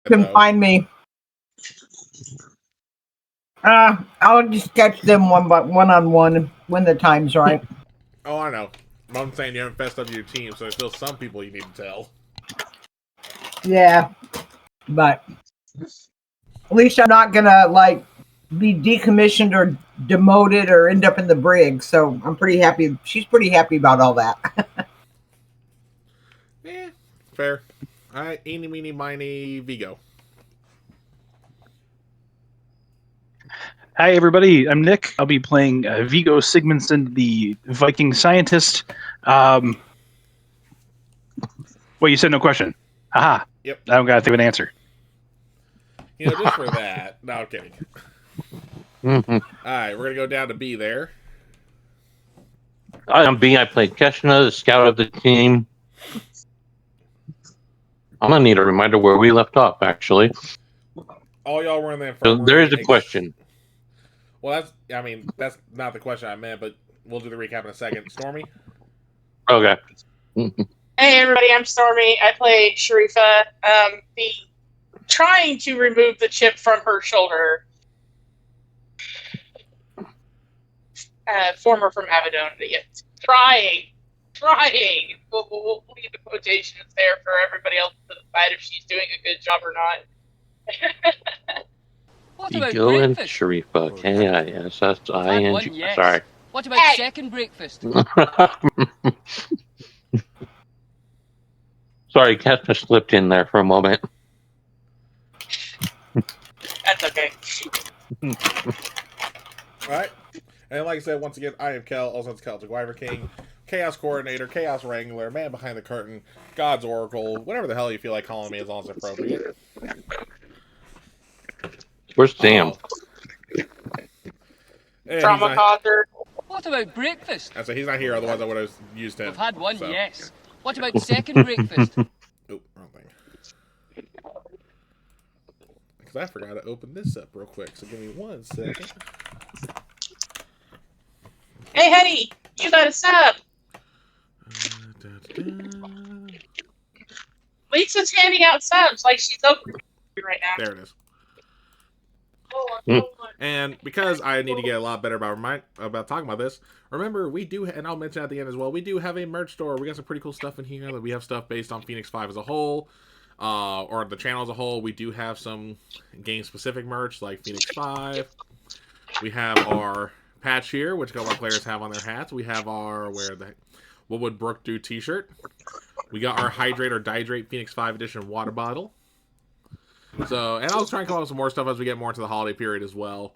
Can find me. I'll just catch them one on one when the time's right. Oh, I know. I'm saying you haven't fessed up your team, so there's still some people you need to tell. Yeah, but at least I'm not gonna be decommissioned or demoted or end up in the brig. So I'm pretty happy. She's pretty happy about all that. Yeah, fair. All right, eeny, meeny, miny, Vigo. Hi, everybody. I'm Nick. I'll be playing Vigo Sigmundsson, the Viking scientist. Well, you said no question. Haha. Yep. I don't got to think of an answer. Just for that. No, I'm kidding. All right, we're going to go down to B there. I'm B. I played Keshna, the scout of the team. I'm going to need a reminder where we left off, actually. All y'all were in there. So there is a question. Well, that's not the question I meant, but we'll do the recap in a second. Stormy? Okay. Hey, everybody, I'm Stormy. I play Sharifa, trying to remove the chip from her shoulder. Former from Abaddon. Yes. Trying. We'll leave the quotations there for everybody else to decide if she's doing a good job or not. What about Vigo and breakfast? Sharifa. K-I-S-S-I-N-G. Yes. Sorry. What about second breakfast? Sorry, Keshna slipped in there for a moment. That's okay. All right. And like I said, once again, I am Kel, also it's Celtic Wyvern King, Chaos Coordinator, Chaos Wrangler, Man Behind the Curtain, God's Oracle, whatever the hell you feel like calling me as long as it's appropriate. Where's Sam? Trauma causer. What about breakfast? I said he's not here, otherwise I would have used him. We've had one, yes. What about second breakfast? Oh, wrong thing. Because I forgot to open this up real quick, so give me 1 second. Hey, honey, you got a sub. Lisa's handing out subs like she's open right now. There it is. And because I need to get a lot better about talking about this, remember we do, and I'll mention at the end as well, we do have a merch store. We got some pretty cool stuff in here. We have stuff based on Phoenix 5 as a whole, or the channel as a whole. We do have some game-specific merch like Phoenix 5. We have our patch here, which a couple of our players have on their hats. We have our What Would Brooke Do t-shirt. We got our Hydrate or Dihydrate Phoenix 5 edition water bottle. So, and I'll try and come up with some more stuff as we get more into the holiday period as well.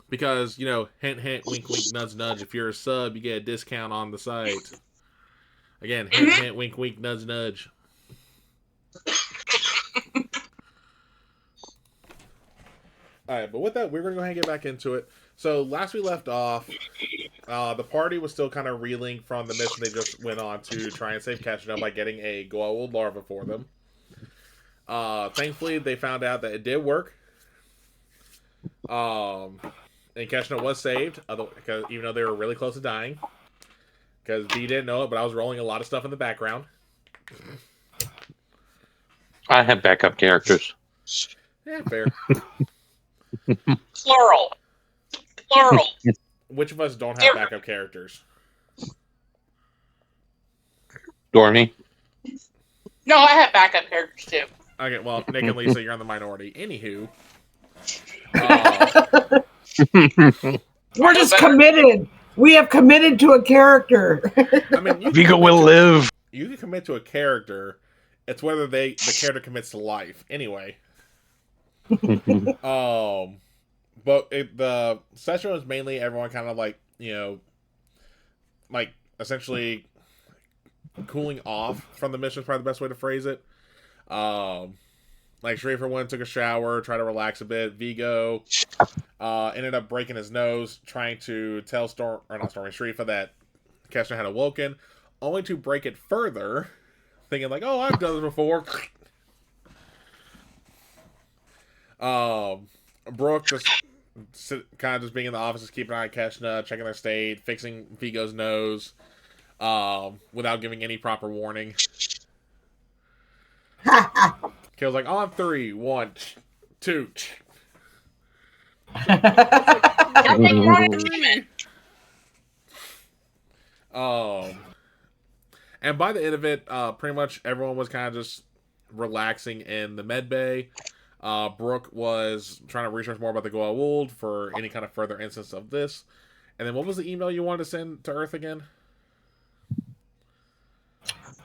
Because, hint, hint, wink, wink, nudge, nudge. If you're a sub, you get a discount on the site. Again, hint, hint, wink, wink, nudge, nudge. Alright, but with that, we're going to go ahead and get back into it. So, last we left off, the party was still kind of reeling from the mission they just went on to try and save Keshna by getting a goa'uld larva for them. Thankfully, they found out that it did work. And Keshna was saved, even though they were really close to dying. Because B didn't know it, but I was rolling a lot of stuff in the background. I have backup characters. Yeah, fair. Plural. Which of us don't have backup characters? Dormy? No, I have backup characters too. Okay, well, Nick and Lisa, you're on the minority. Anywho. We're just committed. We have committed to a character. I mean, Vigo will live. You can commit to a character. It's whether the character commits to life. Anyway. But the session was mainly everyone kind of essentially cooling off from the mission is probably the best way to phrase it. Sharifa went and took a shower, tried to relax a bit. Vigo ended up breaking his nose, trying to tell Sharifa that Keshna had awoken, only to break it further, thinking oh, I've done this before. Brooke kind of just being in the office, just keeping an eye on Keshna, checking their state, fixing Vigo's nose, without giving any proper warning. Kale's like, I'll have 3. 1, 2. Don't make more argument. And by the end of it, pretty much everyone was kind of just relaxing in the med bay. Brooke was trying to research more about the Goa'uld for any kind of further instance of this. And then what was the email you wanted to send to Earth again?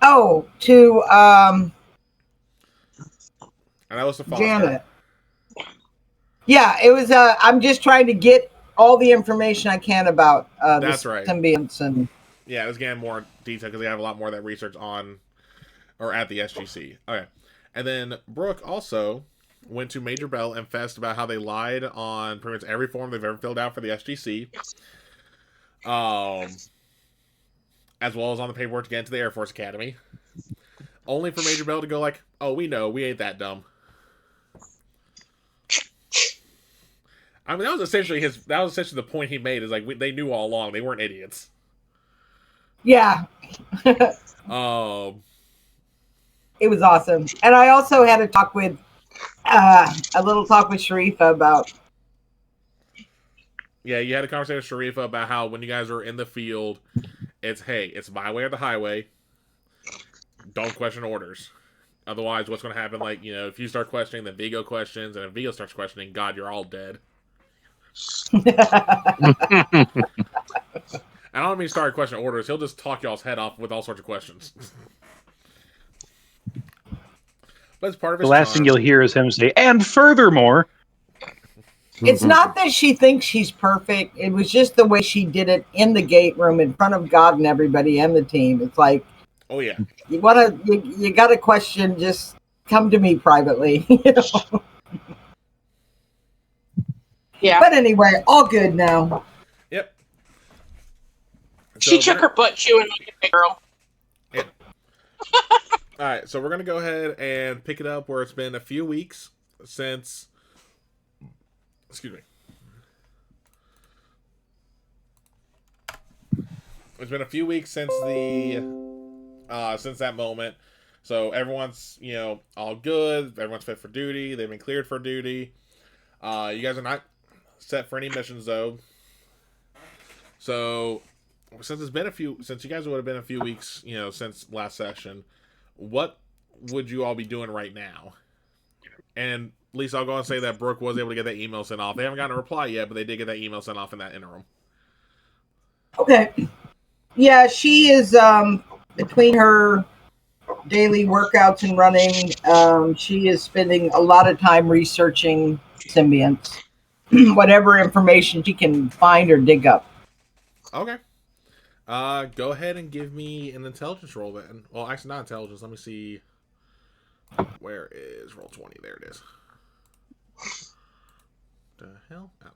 Oh, to And that was to Foster. Janet. Yeah, it was. I'm just trying to get all the information I can about That's the right. symbionts and. Yeah, it was getting more detail because they have a lot more of that research on or at the SGC. Okay. And then Brooke also went to Major Bell and fessed about how they lied on pretty much every form they've ever filled out for the SGC. As well as on the paperwork to get into the Air Force Academy. Only for Major Bell to go like, oh, we know, we ain't that dumb. I mean, that was essentially the point he made, is like, they knew all along, they weren't idiots. Yeah. It was awesome. And I also had a talk with Sharifa about. Yeah, you had a conversation with Sharifa about how when you guys are in the field, it's my way or the highway. Don't question orders. Otherwise, what's going to happen, like, if you start questioning, then Vigo questions, and if Vigo starts questioning, God, you're all dead. I don't mean start questioning orders. He'll just talk y'all's head off with all sorts of questions. But it's part of his The last charm. thing you'll hear is him say, and furthermore. It's not that she thinks she's perfect. It was just the way she did it in the gate room in front of God and everybody and the team. It's like, oh yeah, you got a question, just come to me privately. Yeah. But anyway, all good now. Yep. She took her butt chewing like a big girl. Yep. All right, so we're gonna go ahead and pick it up where it's been a few weeks since. Excuse me. It's been a few weeks since since that moment. So everyone's, all good. Everyone's fit for duty. They've been cleared for duty. You guys are not set for any missions though. So since you guys would have been a few weeks, since last session, what would you all be doing right now? And at least I'll go and say that Brooke was able to get that email sent off. They haven't gotten a reply yet, but they did get that email sent off in that interim. Okay. Yeah, she is between her daily workouts and running, she is spending a lot of time researching symbionts. Whatever information she can find or dig up. Okay. Go ahead and give me an intelligence roll then. Well, actually not intelligence. Let me see. Where is roll 20? There it is. The hell? Oh.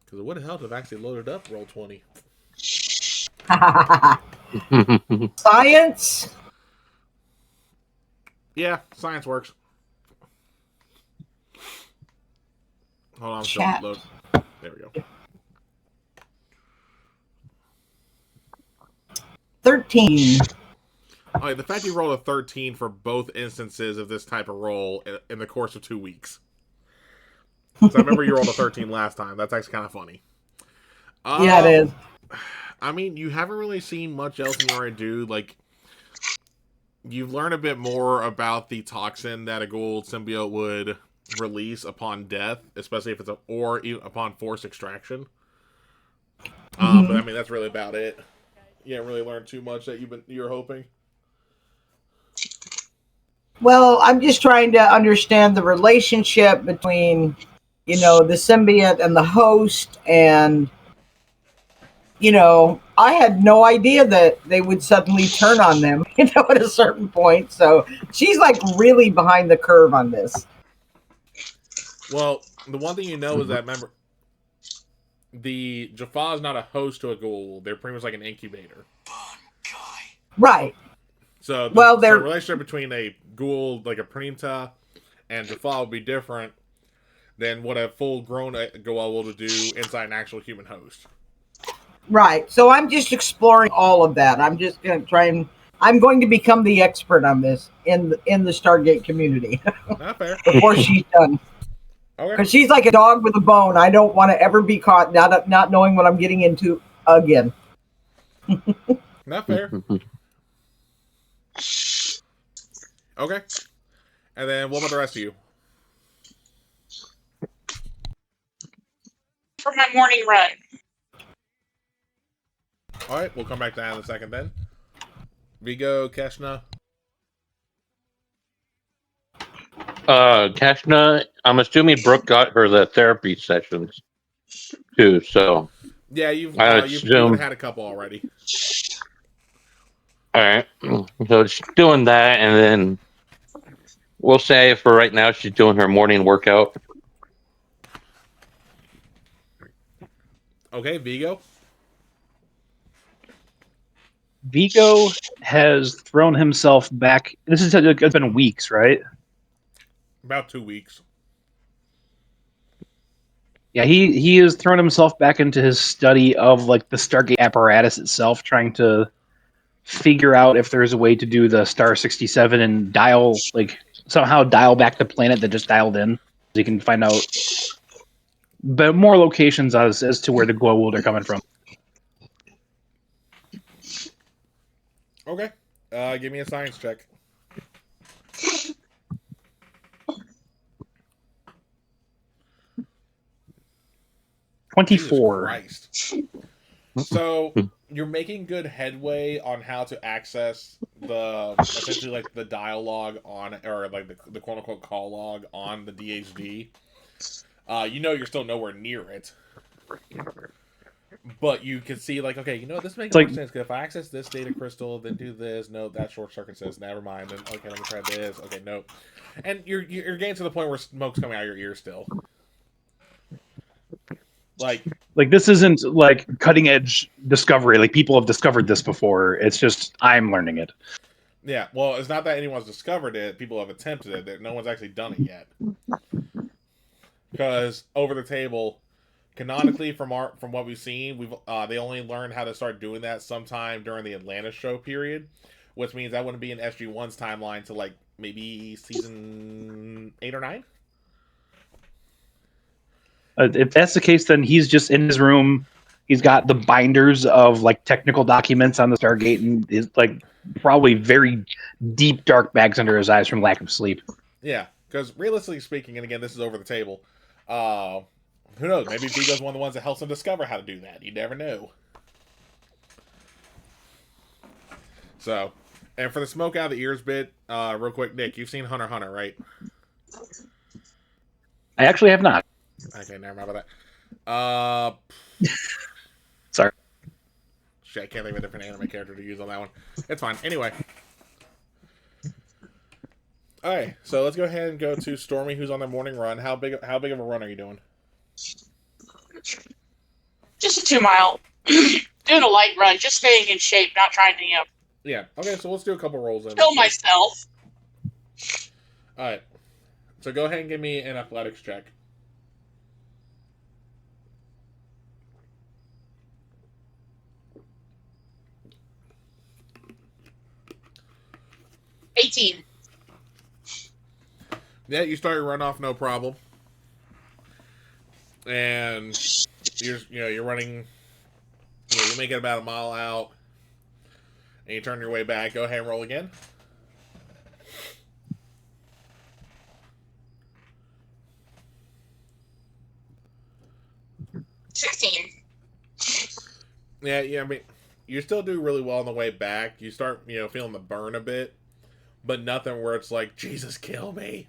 Because it would have helped if I actually loaded up roll 20. Science? Yeah, science works. Hold on, Chat. load. There we go. 13. Okay, the fact you rolled a 13 for both instances of this type of roll in the course of 2 weeks. So I remember you rolled a 13 last time. That's actually kind of funny. Yeah, it is. I mean, you haven't really seen much else in your do. Like, you've learned a bit more about the toxin that a Goa'uld symbiote would release upon death, especially if it's upon forced extraction. But I mean, that's really about it. You haven't really learned too much that you're hoping. Well, I'm just trying to understand the relationship between, the symbiont and the host, and I had no idea that they would suddenly turn on them, at a certain point. So she's like really behind the curve on this. Well, the one thing is that, remember, the Jaffa is not a host to a Goa'uld. They're pretty much like an incubator. Right. So the relationship between a Goa'uld, like a Printa, and Jaffa would be different than what a full-grown Goa'uld would do inside an actual human host. Right. So I'm just exploring all of that. I'm just going to try and I'm going to become the expert on this in the Stargate community Not fair. before she's done. Okay. Because she's like a dog with a bone. I don't want to ever be caught not knowing what I'm getting into again. Not fair. Okay. And then what about the rest of you? For my morning run. All right, we'll come back to that in a second then. Vigo, Keshna. Kashna, I'm assuming Brooke got her the therapy sessions too, so Yeah, you would assume- have had a couple already. alright. So she's doing that, and then we'll say for right now she's doing her morning workout. Okay, Vigo. Vigo has thrown himself back. It's been weeks, right? About 2 weeks. Yeah, he has thrown himself back into his study of like the Stargate apparatus itself, trying to figure out if there's a way to do the Star 67 and somehow dial back the planet that just dialed in. So you can find out but more locations as to where the glow would are coming from. Okay. Give me a science check. 24. Jesus Christ. So you're making good headway on how to access the essentially like the dialogue on or like the quote unquote call log on the DHD. You're still nowhere near it. But you can see, like, okay, this makes more sense. Because if I access this data crystal, then do this, no, that short circuit says, never mind. Then, okay, let me try this. Okay, no. And you're getting to the point where smoke's coming out of your ear still. Like this isn't like cutting edge discovery. Like people have discovered this before. It's just I'm learning it. Yeah, well, it's not that anyone's discovered it. People have attempted it. No one's actually done it yet. Because over the table, canonically, from what we've seen, they only learned how to start doing that sometime during the Atlantis show period, which means that wouldn't be in SG1's timeline to like maybe season 8 or 9. If that's the case, then he's just in his room. He's got the binders of like technical documents on the Stargate, and is like probably very deep dark bags under his eyes from lack of sleep. Yeah, because realistically speaking, and again, this is over the table. Who knows? Maybe Vigo's one of the ones that helps him discover how to do that. You never know. So, and for the smoke out of the ears bit, real quick, Nick, you've seen Hunter x Hunter, right? I actually have not. Okay, never mind about that. Sorry. Shit, I can't think of a different anime character to use on that one. It's fine. Anyway. Alright, so let's go ahead and go to Stormy, who's on their morning run. How big of a run are you doing? Just a 2 mile. Doing a light run, just staying in shape, not trying to, Yeah, okay, so let's do a couple rolls. kill myself. Alright. So go ahead and give me an athletics check. 18. Yeah, you start your run off, no problem. And you're running. You make it about a mile out, and you turn your way back. Go ahead and roll again. Yeah. I mean, you still do really well on the way back. You start, feeling the burn a bit, but nothing where it's like, Jesus, kill me.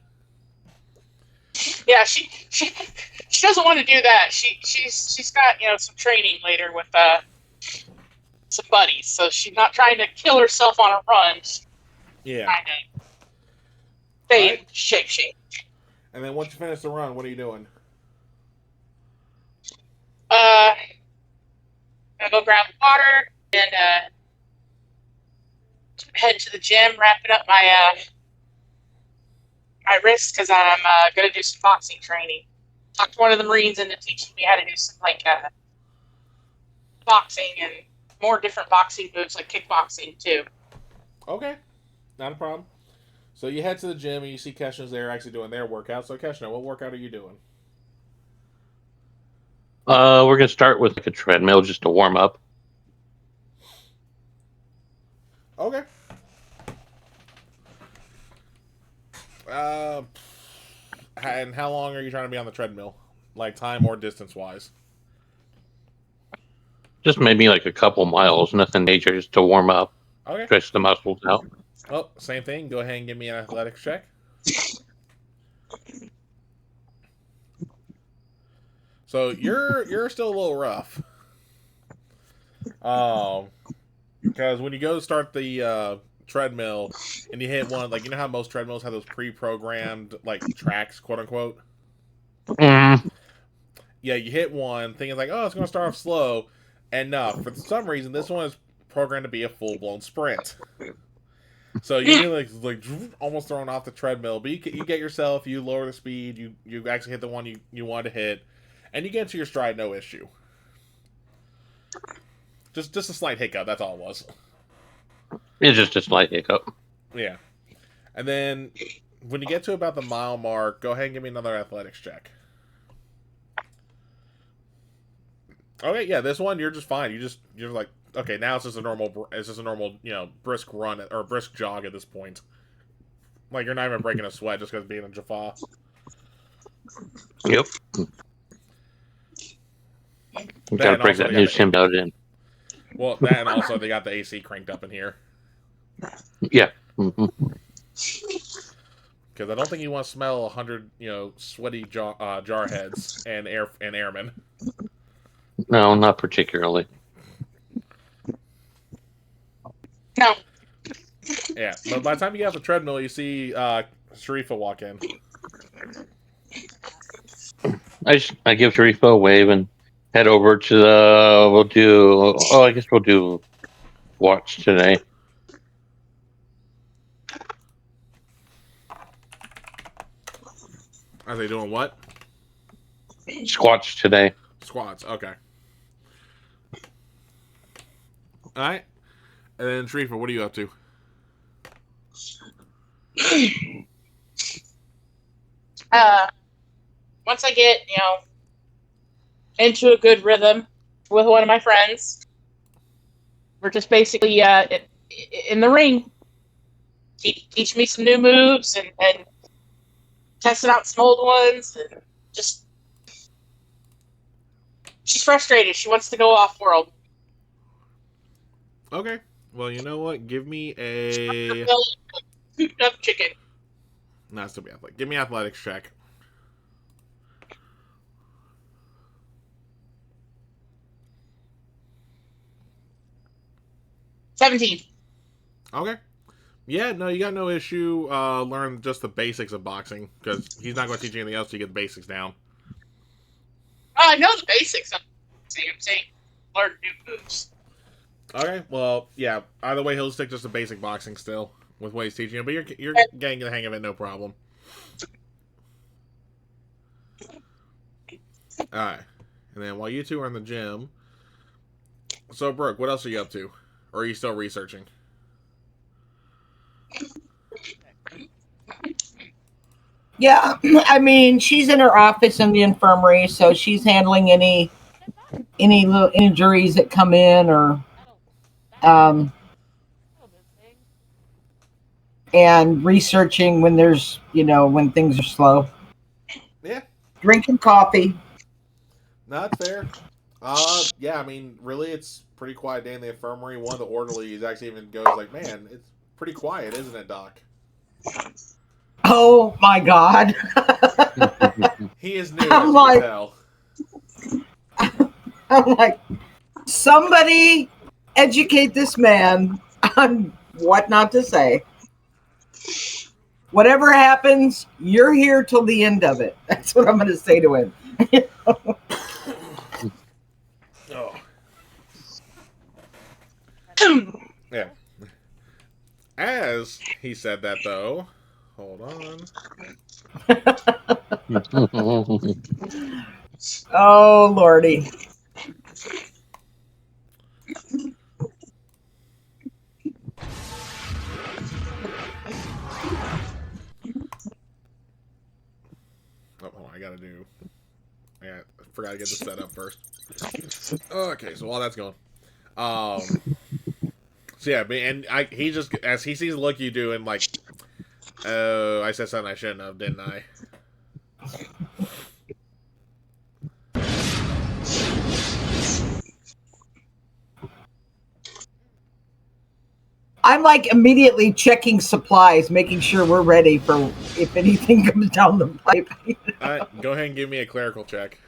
Yeah, she doesn't want to do that. She's got some training later with some buddies, so she's not trying to kill herself on a run. Yeah. Trying to stay in shape. And then once you finish the run, what are you doing? Gonna go grab water and head to the gym, wrapping up my my wrist because I'm gonna do some boxing training. Talked to one of the Marines into teaching me how to do some boxing and more different boxing moves like kickboxing too. Okay, not a problem. So you head to the gym and you see Keshna's there actually doing their workout. So Keshna, what workout are you doing? We're gonna start with like a treadmill just to warm up. Okay. And how long are you trying to be on the treadmill? Like time or distance wise? Just maybe like a couple miles, nothing major, just to warm up, Okay. stretch the muscles out. Well, same thing. Go ahead and give me an athletics check. So you're still a little rough. Because when you go to start the treadmill and you hit one, like you know how most treadmills have those pre-programmed like tracks, quote unquote. Mm, Yeah, you hit one, thinking like, oh, it's going to start off slow, and no, for some reason this one is programmed to be a full-blown sprint. So you get like almost thrown off the treadmill, but you get yourself, you lower the speed, you actually hit the one you want to hit, and you get into your stride, no issue. Just a slight hiccup, that's all it was. it's just a slight hiccup. Yeah. And then when you get to about the mile mark, go ahead and give me another athletics check. Okay, yeah, this one you're just fine. You're like, okay, now it's just a normal brisk run or brisk jog at this point. Like you're not even breaking a sweat just because being in Jaffa. Yep. Gotta break that new symbiote in. Well, that and also they got the AC cranked up in here. Yeah. Mm-hmm. Because I don't think you want to smell 100, sweaty jar heads and airmen. No, not particularly. No. Yeah, but by the time you get off the treadmill, you see Sharifa walk in. I give Sharifa a wave and head over to the. I guess we'll do watch today. Are they doing what? Squats today. Squats. Okay. All right. And then Sharifa, what are you up to? Once I get, into a good rhythm with one of my friends, we're just basically in the ring. Teach me some new moves and testing out some old ones, and just she's frustrated. She wants to go off world. Okay. Well, you know what? Give me a. Cooped up chicken. Not still be athletic. Give me an athletics check. $17. Okay. Yeah, no, you got no issue. Learn just the basics of boxing because he's not going to teach you anything else. So you get the basics down. I know the basics. I'm saying learn new moves. Okay. Well, yeah. Either way, he'll stick just to basic boxing still with what he's teaching you, but you're getting the hang of it, no problem. All right. And then while you two are in the gym, so Brooke, what else are you up to, or are you still researching? Yeah, I mean, she's in her office in the infirmary, so she's handling any little injuries that come in, or and researching when there's when things are slow. Yeah, Drinking coffee. not fair. Yeah, I mean, really, it's pretty quiet day in the infirmary. One of the orderlies actually even goes like, "Man, it's pretty quiet, isn't it, Doc?" Oh my God! He is new, as you can tell. I'm like, somebody educate this man on what not to say. Whatever happens, you're here till the end of it. That's what I'm going to say to him. Oh. Yeah. As he said that, though, hold on. Oh, Lordy. gotta do. I forgot to get this set up first. Okay, so while that's going, so yeah, and he just as he sees the look you do and like, oh, I said something I shouldn't have, didn't I? I'm like immediately checking supplies, making sure we're ready for if anything comes down the pipe. All right, go ahead and give me a clerical check.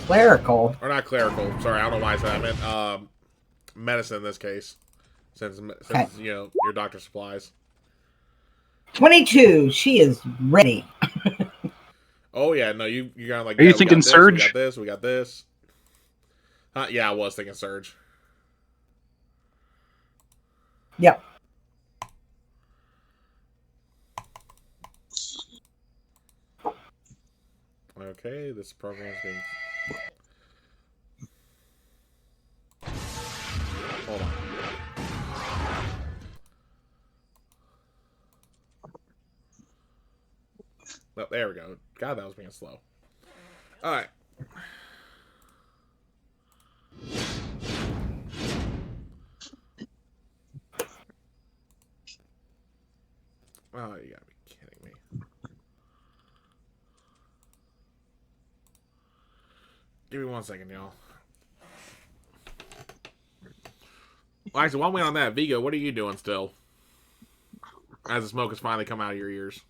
Clerical. Or not clerical. Sorry, I don't know why I said that. I meant medicine in this case. Since Okay. you know, your doctor supplies. 22. She is ready. Oh yeah, no, you got like. Are you Yeah, we thinking got this, Surge? We got this. We got this. Yeah, I was thinking Surge. Yep. Okay, this program is being. Hold on. Oh, there we go. God, that was being slow. All right. Oh, you gotta be kidding me. Give me 1 second, y'all. Well, actually, while we're on that, Vigo, what are you doing still? As the smoke has finally come out of your ears.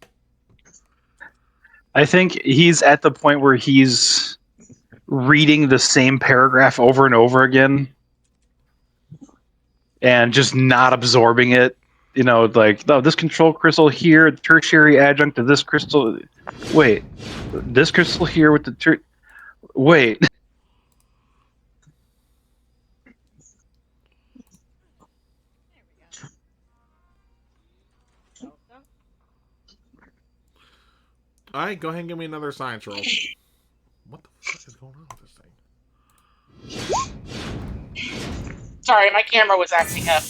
I think he's at the point where he's reading the same paragraph over and over again and just not absorbing it. You know, like, no, this control crystal here, tertiary adjunct to this crystal. Wait, this crystal here with the wait. All right, go ahead and give me another science roll. What the fuck is going on with this thing? Sorry, my camera was acting up.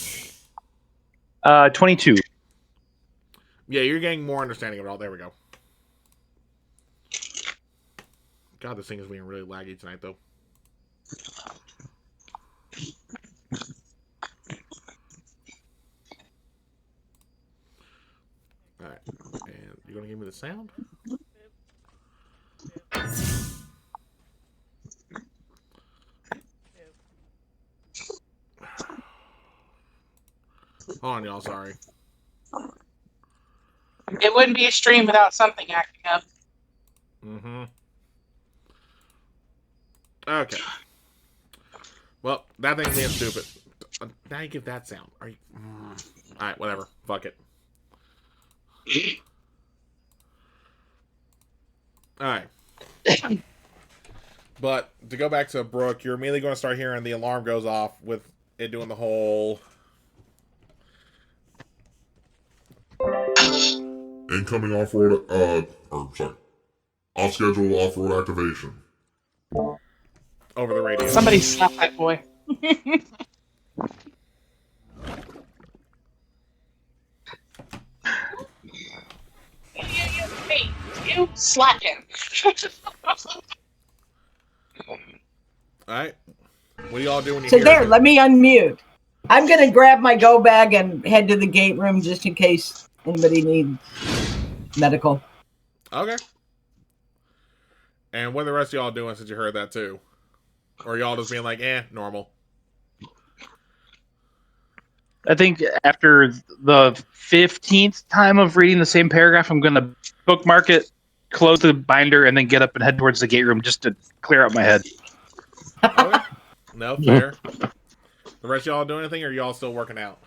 22. Yeah, you're getting more understanding of it all. There we go. God, this thing is being really laggy tonight, though. Alright, and you're gonna give me the sound? Hold on, y'all, sorry. It wouldn't be a stream without something acting up. Mm-hmm. Okay. Well, that thing's being stupid. Now you give that sound. Are you... Alright, whatever. Fuck it. Alright. But to go back to Brooke, you're immediately going to start hearing the alarm goes off with it doing the whole... Incoming off-road, off-schedule off-road activation. over the radio. Somebody slap that boy. Hey, you slap him. Alright. What do y'all do when you So hear there, it? let me unmute. I'm going to grab my go bag and head to the gate room just in case anybody needs medical. Okay. And what are the rest of y'all doing since you heard that too? Or y'all just being like, normal? I think after the 15th time of reading the same paragraph, I'm going to bookmark it, close the binder, and then get up and head towards the gate room just to clear out my head. Okay. No, fair. The rest of y'all doing anything, or y'all still working out?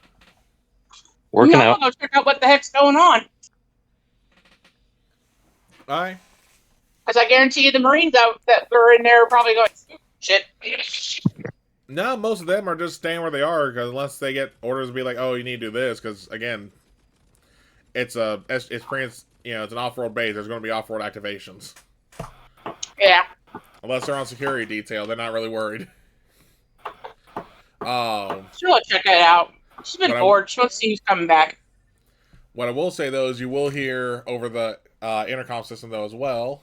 Working no, out. I'll check out what the heck's going on. Alright. Because I guarantee you the Marines out that were in there are probably going, shit. No, most of them are just staying where they are, because unless they get orders to be like, oh, you need to do this, because again, it's it's an off-road base. There's going to be off-road activations. Yeah. Unless they're on security detail, they're not really worried. She'll check it out. She's been bored. She wants to see who's coming back. What I will say though is you will hear over the intercom system though as well.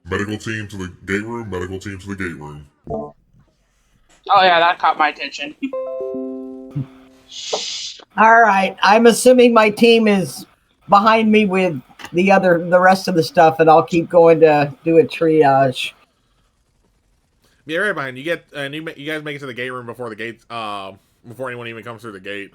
Medical team to the gate room. Medical team to the gate room. Oh yeah, that caught my attention. All right. I'm assuming my team is behind me with the rest of the stuff, and I'll keep going to do a triage. Yeah, right behind you. Get and you guys make it to the gate room before the gates. Before anyone even comes through the gate.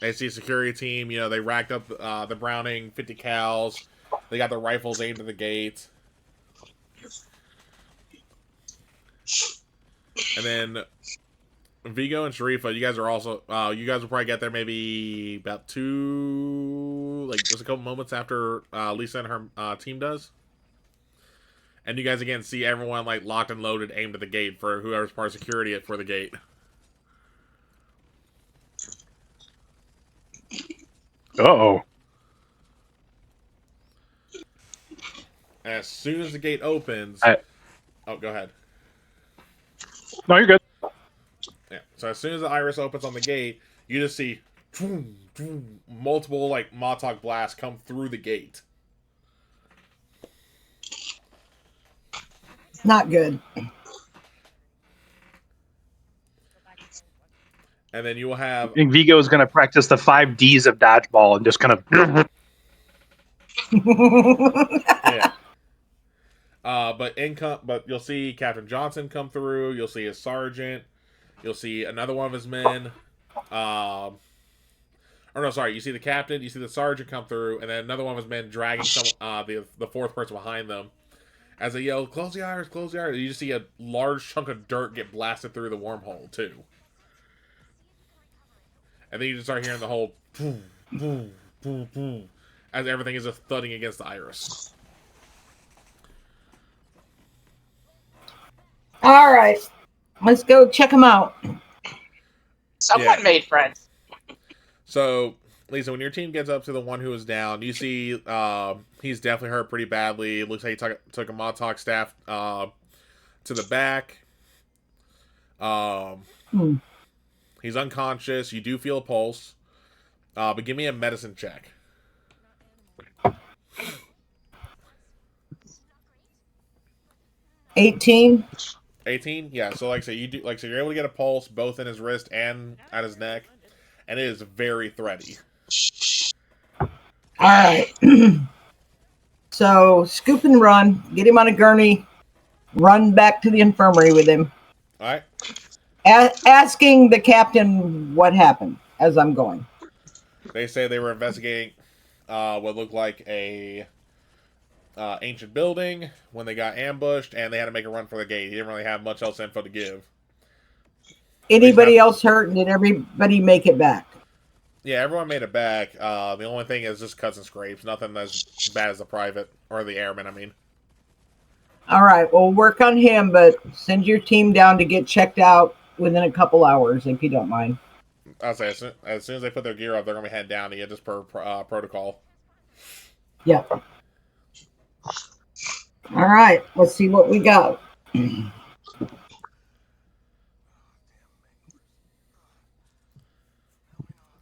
They see a security team. You know, they racked up the Browning 50 cals. They got their rifles aimed at the gate. And then Vigo and Sharifa, you guys are also. You guys will probably get there maybe about just a couple moments after Lisa and her team does. And you guys again see everyone like locked and loaded, aimed at the gate for whoever's part of security for the gate. Uh-oh. As soon as the gate opens, oh, go ahead. No, you're good. Yeah. So as soon as the iris opens on the gate, you just see multiple like Montauk blasts come through the gate. Not good. And then you will have. I think Vigo is going to practice the 5 Ds of dodgeball and just kind of. Yeah. But you'll see Captain Johnson come through. You'll see his sergeant. You'll see another one of his men. Or no, sorry. You see the captain. You see the sergeant come through, and then another one of his men dragging the fourth person behind them. As they yell, "Close the iris! Close the iris!" You just see a large chunk of dirt get blasted through the wormhole too. And then you just start hearing the whole boom, boom, boom, boom, as everything is just thudding against the iris. All right. Let's go check them out. Someone made friends. So, Lisa, when your team gets up to the one who is down, you see he's definitely hurt pretty badly. It looks like he took a Montauk staff to the back. He's unconscious. You do feel a pulse. But give me a medicine check. 18. 18? Yeah, so like I say, you're able to get a pulse both in his wrist and at his neck, and it is very thready. All right. So scoop and run, get him on a gurney, run back to the infirmary with him. All right. Asking the captain what happened as I'm going. They say they were investigating what looked like a ancient building when they got ambushed, and they had to make a run for the gate. He didn't really have much else info to give. Anybody else hurt, and did everybody make it back? Yeah, everyone made it back. The only thing is just cuts and scrapes. Nothing as bad as the private, or the airman, I mean. All right, we'll work on him, but send your team down to get checked out within a couple hours, if you don't mind. I'll say, as soon as they put their gear up, they're going to be heading down to you just per protocol. Yeah. All right, let's see what we got.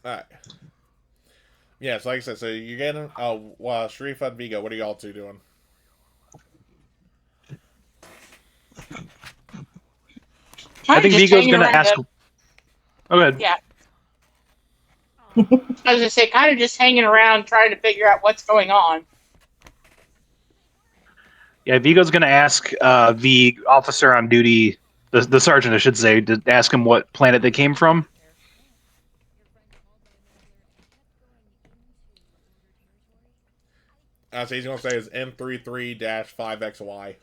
Alright. Yeah, so like I said, so you're getting Sharifa and Vigo, what are y'all two doing? I think Vigo's going to ask. Oh, go ahead. Yeah. I was going to say, kind of just hanging around trying to figure out what's going on. Yeah, Vigo's going to ask the officer on duty, the sergeant, I should say, to ask him what planet they came from. So he's going to say is M33-5XY.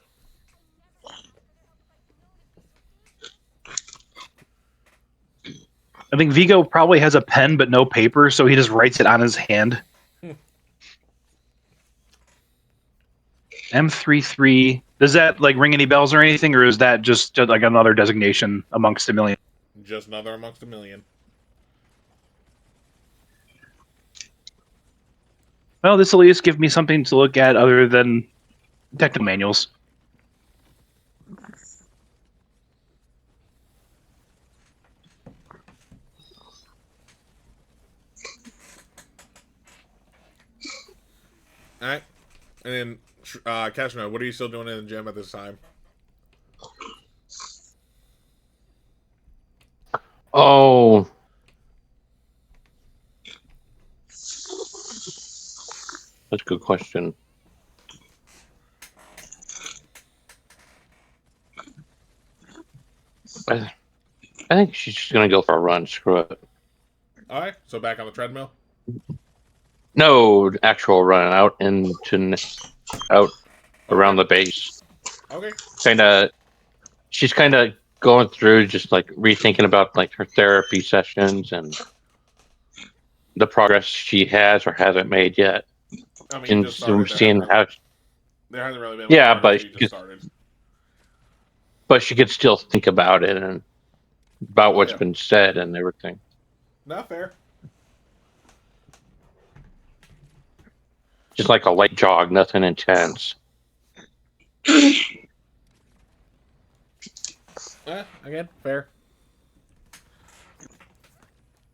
I think Vigo probably has a pen but no paper, so he just writes it on his hand. M33. Does that like ring any bells or anything, or is that just like another designation amongst a million? Just another amongst a million. Well, this will at least give me something to look at other than technical manuals. All right. And then, Cashno, what are you still doing in the gym at this time? Oh, that's a good question. I, I think she's just gonna go for a run. Screw it. All right. So back on the treadmill. No actual run out around the base. Okay. She's kind of going through just like rethinking about like her therapy sessions and the progress she has or hasn't made yet, I mean, you and just started. seeing how. There hasn't really been much Yeah, progress. You just started. but she could still think about it and about what's Yeah. been said and everything. Not fair. Just like a light jog, nothing intense. Again, fair.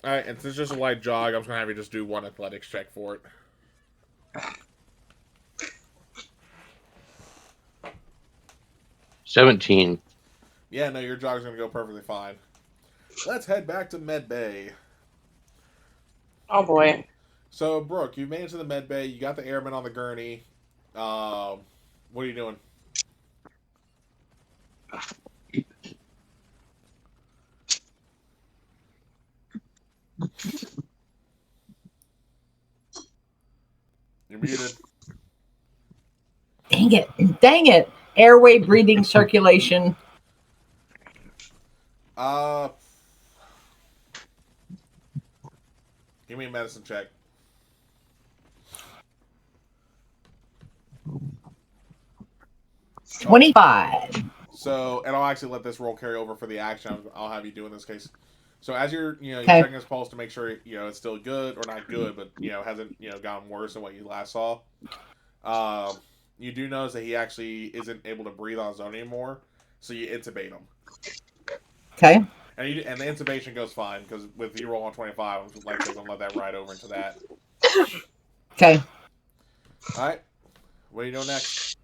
All right, and since it's just a light jog, I'm just gonna have you just do one athletics check for it. 17. Yeah, no, your jog's gonna go perfectly fine. Let's head back to Med Bay. Oh boy. So, Brooke, you made it to the Med Bay. You got the airman on the gurney. What are you doing? You're muted. Dang it. Dang it. Airway, breathing, circulation. Give me a medicine check. $25. So, and I'll actually let this roll carry over for the action I'll have you do in this case. So, as you're, you're Okay. checking his pulse to make sure, it's still good or not good, but, hasn't, gotten worse than what you last saw. You do notice that he actually isn't able to breathe on his own anymore, so you intubate him. Okay. And the intubation goes fine because with you roll on 25, I'm likely going to let that ride over into that. Okay. All right. What are you doing next?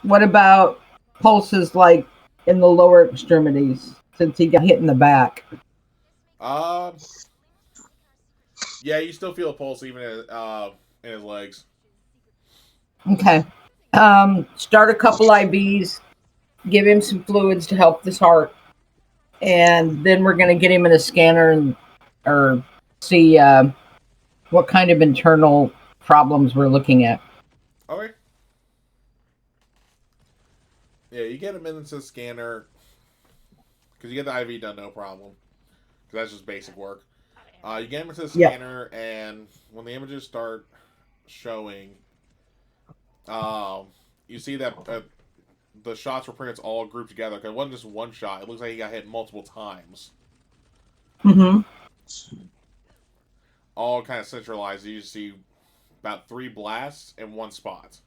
What about pulses like in the lower extremities since he got hit in the back? Yeah, you still feel a pulse even in his legs. Okay. Start a couple IVs, give him some fluids to help this heart, and then we're going to get him in a scanner or see what kind of internal problems we're looking at. Okay. Yeah, you get him into the scanner because you get the IV done, no problem. Because that's just basic work. You get him into the scanner, and when the images start showing, you see that the shots were pretty much all grouped together. Cause it wasn't just one shot. It looks like he got hit multiple times. Mm-hmm. All kind of centralized. You see about 3 blasts in one spot.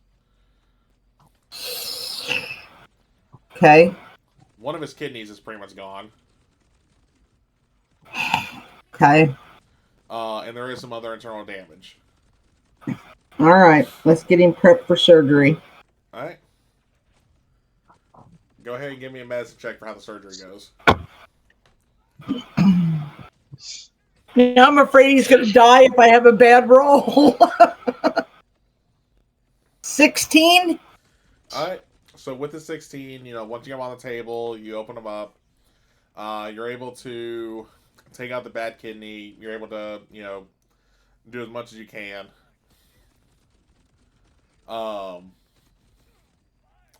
Okay. One of his kidneys is pretty much gone. Okay. And there is some other internal damage. All right. Let's get him prepped for surgery. All right. Go ahead and give me a medicine check for how the surgery goes. I'm afraid he's going to die if I have a bad roll. 16? All right. So with the 16, once you get them on the table, you open them up. You're able to take out the bad kidney. You're able to, do as much as you can. And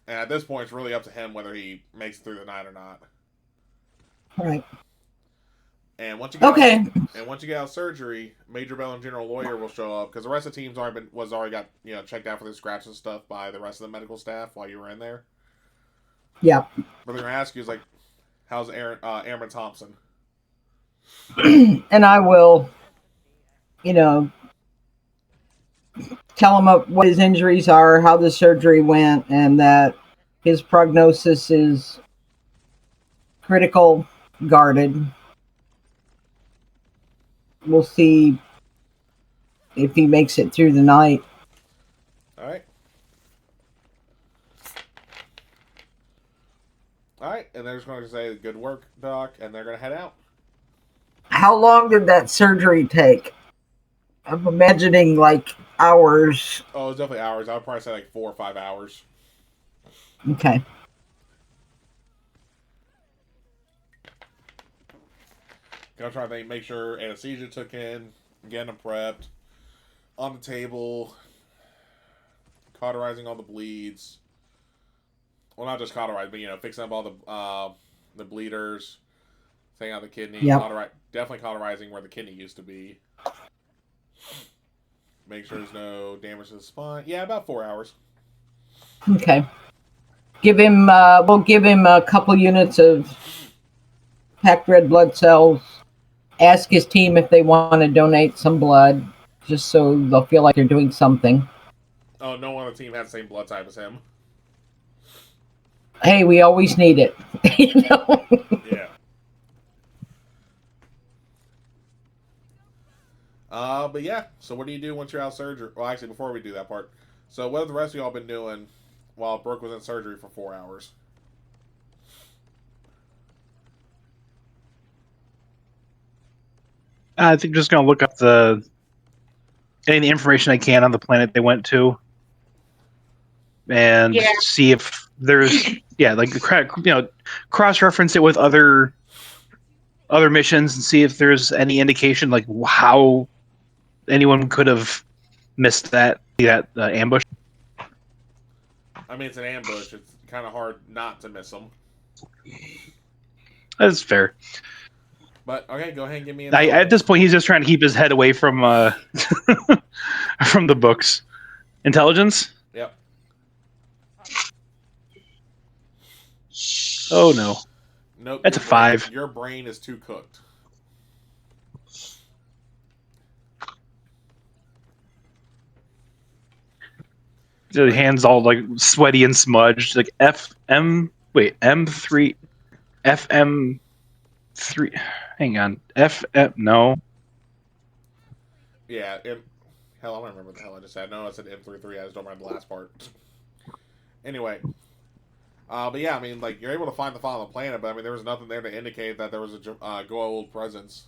at this point, it's really up to him whether he makes it through the night or not. All right. And once you get out of surgery, Major Bell and General Lawyer will show up because the rest of the team's already got checked out for their scratches and stuff by the rest of the medical staff while you were in there. Yeah. But they're gonna ask you is like, how's Airman Thompson? And I will, tell him what his injuries are, how the surgery went, and that his prognosis is critical, guarded. We'll see if he makes it through the night. All right. All right, and they're just going to say good work, Doc, and they're going to head out. How long did that surgery take? I'm imagining like hours. Oh, it's definitely hours. I would probably say like 4 or 5 hours. Okay. Gonna try to make sure anesthesia took in, getting them prepped, on the table, cauterizing all the bleeds. Well, not just cauterizing, but fixing up all the bleeders, taking out the kidney. Yep. Definitely cauterizing where the kidney used to be. Make sure there's no damage to the spine. Yeah, about 4 hours. Okay. We'll give him a couple units of packed red blood cells. Ask his team if they want to donate some blood, just so they'll feel like they're doing something. Oh, no one on the team has the same blood type as him. Hey, we always need it. Yeah. But yeah, so what do you do once you're out of surgery? Well, actually, before we do that part, so what have the rest of y'all been doing while Brooke was in surgery for 4 hours? I think just going to look up any information I can on the planet they went to, and see if there's cross-reference it with other missions and see if there's any indication like how anyone could have missed that ambush. I mean, it's an ambush. It's kind of hard not to miss them. That's fair. But okay, go ahead and give me. At this point, he's just trying to keep his head away from from the books. Intelligence. Yep. Oh no. Nope. That's a 5. Your brain is too cooked. The hands all like sweaty and smudged. Like M3, FM3. Hang on, FM. No. Yeah. Hell, I don't remember what the hell I just said. No, I said M33. I just don't remember the last part. Anyway. But yeah, I mean, like, you're able to find the file on the planet, but I mean, there was nothing there to indicate that there was a Goa'uld presence.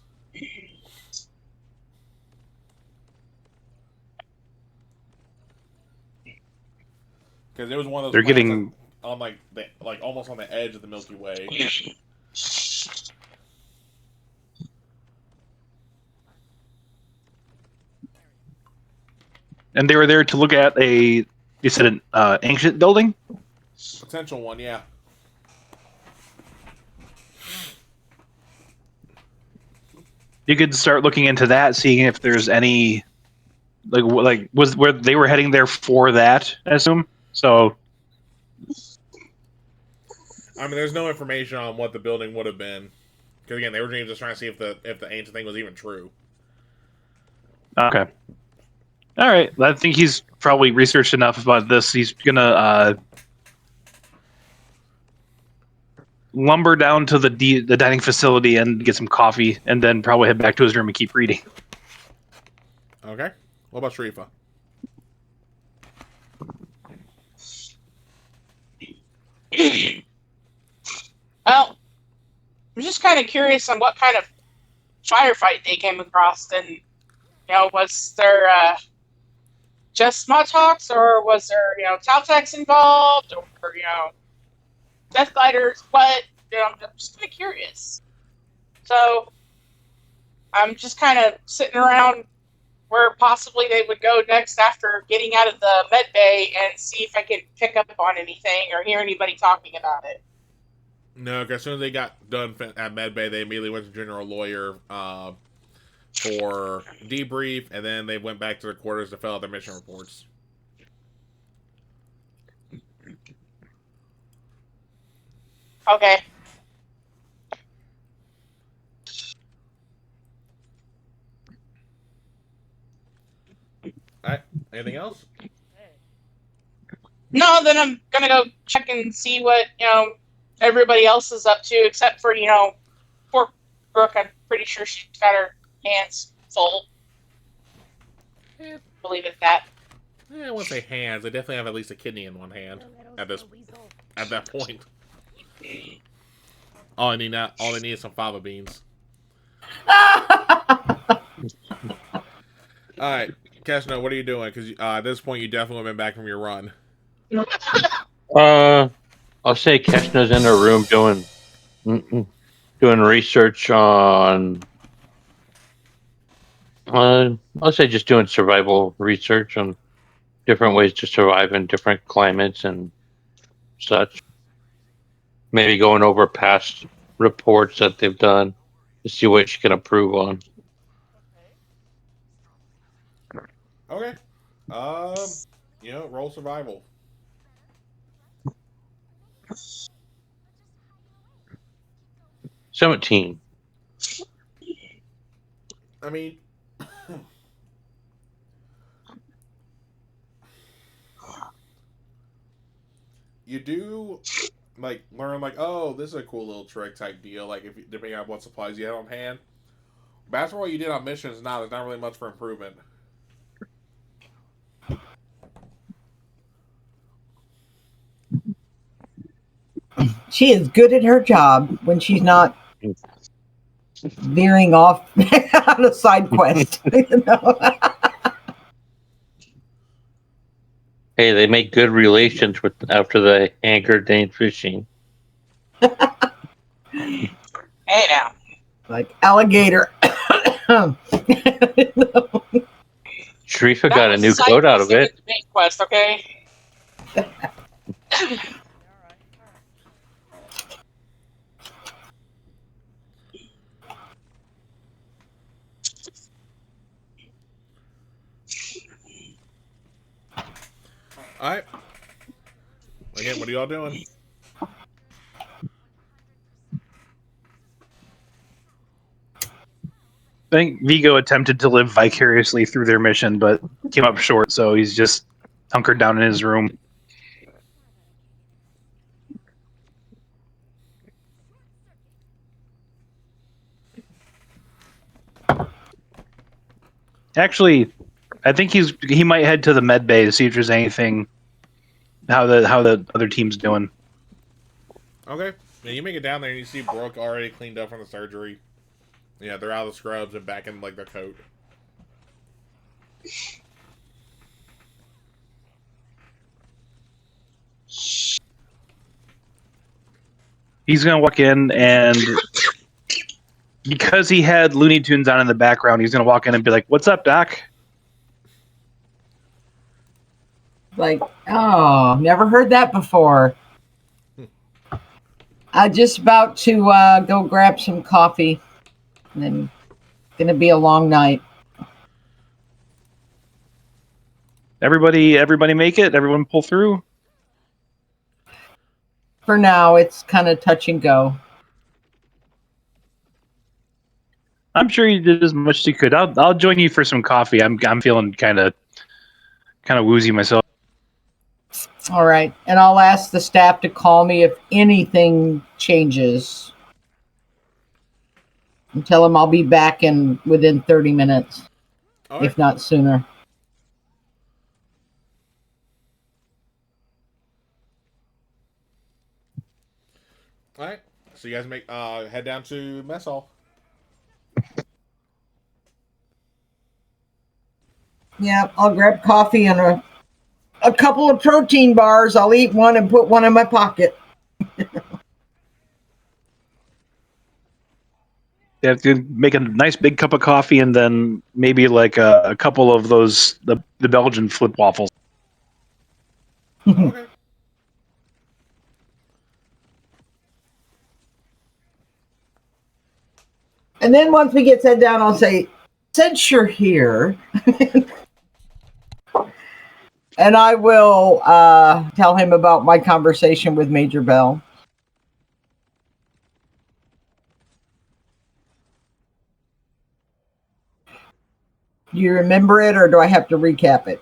Because it was one of those. They're getting on almost on the edge of the Milky Way. And they were there to look at you said an ancient building? Potential one, yeah. You could start looking into that, seeing if there's any was where they were heading there for that, I assume. So I mean, there's no information on what the building would have been. Because again, they were just trying to see if the ancient thing was even true. Okay. All right. I think he's probably researched enough about this. He's gonna lumber down to the dining facility and get some coffee, and then probably head back to his room and keep reading. Okay. What about Sharifa? Well, I'm just kind of curious on what kind of firefight they came across, and was there just small talks, or was there Taltex involved, or Death Gliders? What I'm just kind of curious. So I'm just kind of sitting around where possibly they would go next after getting out of the med bay and see if I could pick up on anything or hear anybody talking about it. No, because as soon as they got done at medbay, they immediately went to General Lawyer for debrief, and then they went back to their quarters to fill out their mission reports. Okay. All right. Anything else? No, then I'm gonna go check and see what everybody else is up to, except for poor Brooke. I'm pretty sure she's got her hands full. Believe it that. I won't say hands. They definitely have at least a kidney in one hand at that point. All they need is some fava beans. All right, Cashno, what are you doing? Because at this point, you definitely been back from your run. I'll say Keshna's in her room doing research on. I'll say just doing survival research on different ways to survive in different climates and such. Maybe going over past reports that they've done to see what she can improve on. Okay. Roll survival. 17. I mean, you do learn oh, this is a cool little trick type deal. Like if depending on what supplies you have on hand. But as for what you did on missions, there's not really much for improvement. She is good at her job when she's not veering off on a side quest. Hey, they make good relations after the anchor Dane fishing. Hey now. Like alligator. Sharifa got a new coat out of it. Main quest, okay? Alright. Again, what are y'all doing? I think Vigo attempted to live vicariously through their mission, but came up short, so he's just hunkered down in his room. Actually, I think he might head to the med bay to see if there's anything. How the other team's doing. Okay. Yeah, you make it down there and you see Brooke already cleaned up from the surgery. Yeah, they're out of the scrubs and back in their coat. He's gonna walk in, and because he had Looney Tunes on in the background, he's gonna walk in and be like, "What's up, Doc?" Like, oh, never heard that before. I'm just about to go grab some coffee. And then it's gonna be a long night. Everybody make it. Everyone pull through. For now, it's kind of touch and go. I'm sure you did as much as you could. I'll join you for some coffee. I'm feeling kind of woozy myself. All right, and I'll ask the staff to call me if anything changes. And tell them I'll be back within 30 minutes, if not sooner. All right. So you guys head down to mess hall. Yeah, I'll grab coffee and a couple of protein bars. I'll eat one and put one in my pocket. You have to make a nice big cup of coffee and then maybe like a couple of those the Belgian flip waffles. Okay. And then once we get set down, I'll say, since you're here, and I will tell him about my conversation with Major Bell. Do you remember it, or do I have to recap it?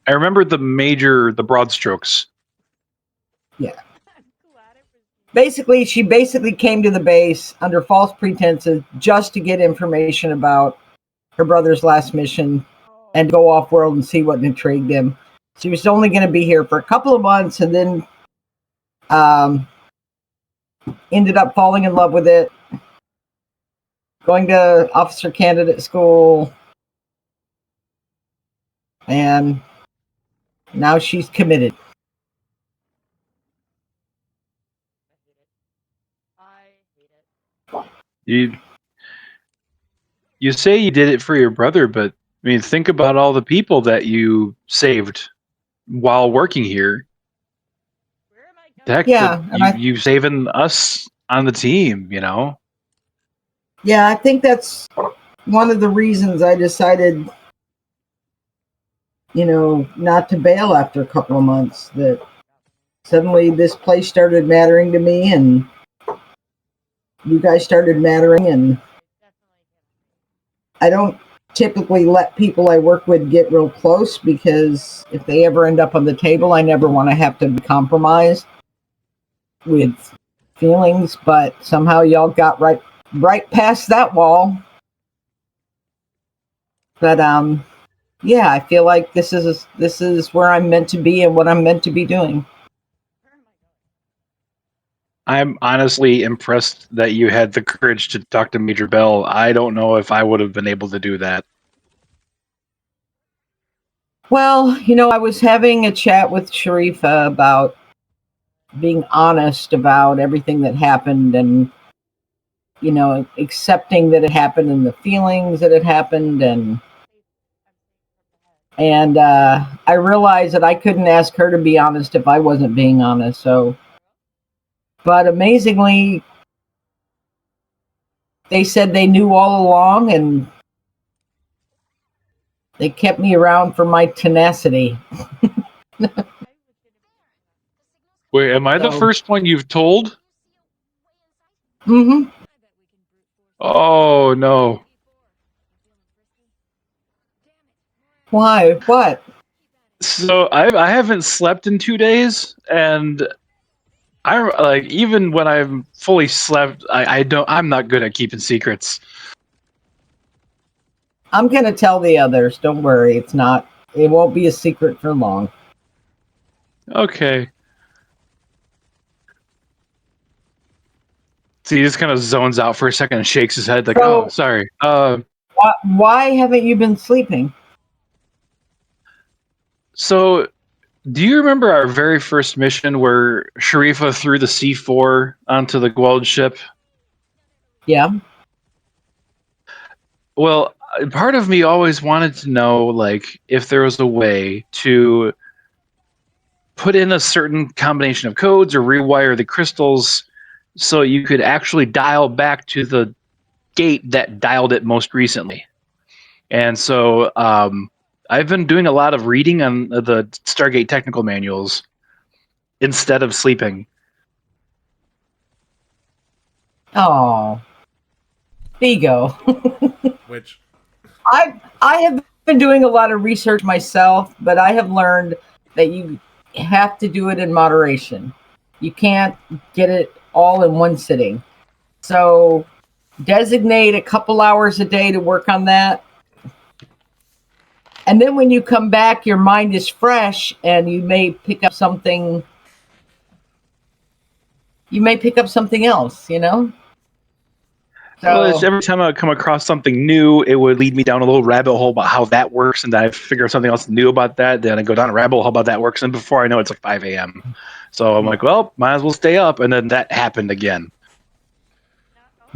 I remember the broad strokes. Yeah. She basically came to the base under false pretenses just to get information about her brother's last mission and go off world and see what intrigued him. She was only going to be here for a couple of months and then ended up falling in love with it, going to officer candidate school, and now she's committed. You say you did it for your brother, but I mean, think about all the people that you saved while working here. Heck, Yeah, and you saving us on the team, you know? Yeah, I think that's one of the reasons I decided, not to bail after a couple of months. That suddenly this place started mattering to me, and you guys started mattering, and I don't typically let people I work with get real close because if they ever end up on the table, I never want to have to be compromised with feelings, but somehow y'all got right past that wall. But yeah, I feel like this is where I'm meant to be and what I'm meant to be doing. I'm honestly impressed that you had the courage to talk to Major Bell. I don't know if I would have been able to do that. Well, I was having a chat with Sharifa about being honest about everything that happened and, accepting that it happened and the feelings that it happened. And I realized that I couldn't ask her to be honest if I wasn't being honest. So, but amazingly, they said they knew all along and they kept me around for my tenacity. Wait, am I the first one you've told? Mm-hmm. Oh, no. Why? What? So I haven't slept in 2 days, and even when I'm fully slept, I'm not good at keeping secrets. I'm gonna tell the others. Don't worry. It won't be a secret for long. Okay. So he just kind of zones out for a second and shakes his head like, So, oh, sorry. why haven't you been sleeping? So do you remember our very first mission where Sharifa threw the C4 onto the Gweld ship? Yeah. Well, part of me always wanted to know, like, if there was a way to put in a certain combination of codes or rewire the crystals so you could actually dial back to the gate that dialed it most recently. And so I've been doing a lot of reading on the Stargate technical manuals instead of sleeping. Oh, Vigo. Which I have been doing a lot of research myself, but I have learned that you have to do it in moderation. You can't get it all in one sitting. So designate a couple hours a day to work on that. And then when you come back, your mind is fresh and you may pick up something. You may pick up something else, Well, it's So, every time I come across something new, it would lead me down a little rabbit hole about how that works, and then I figure something else new about that. Then I go down a rabbit hole how about that works, and before I know it's like 5 a.m. So I'm like, well, might as well stay up, and then that happened again.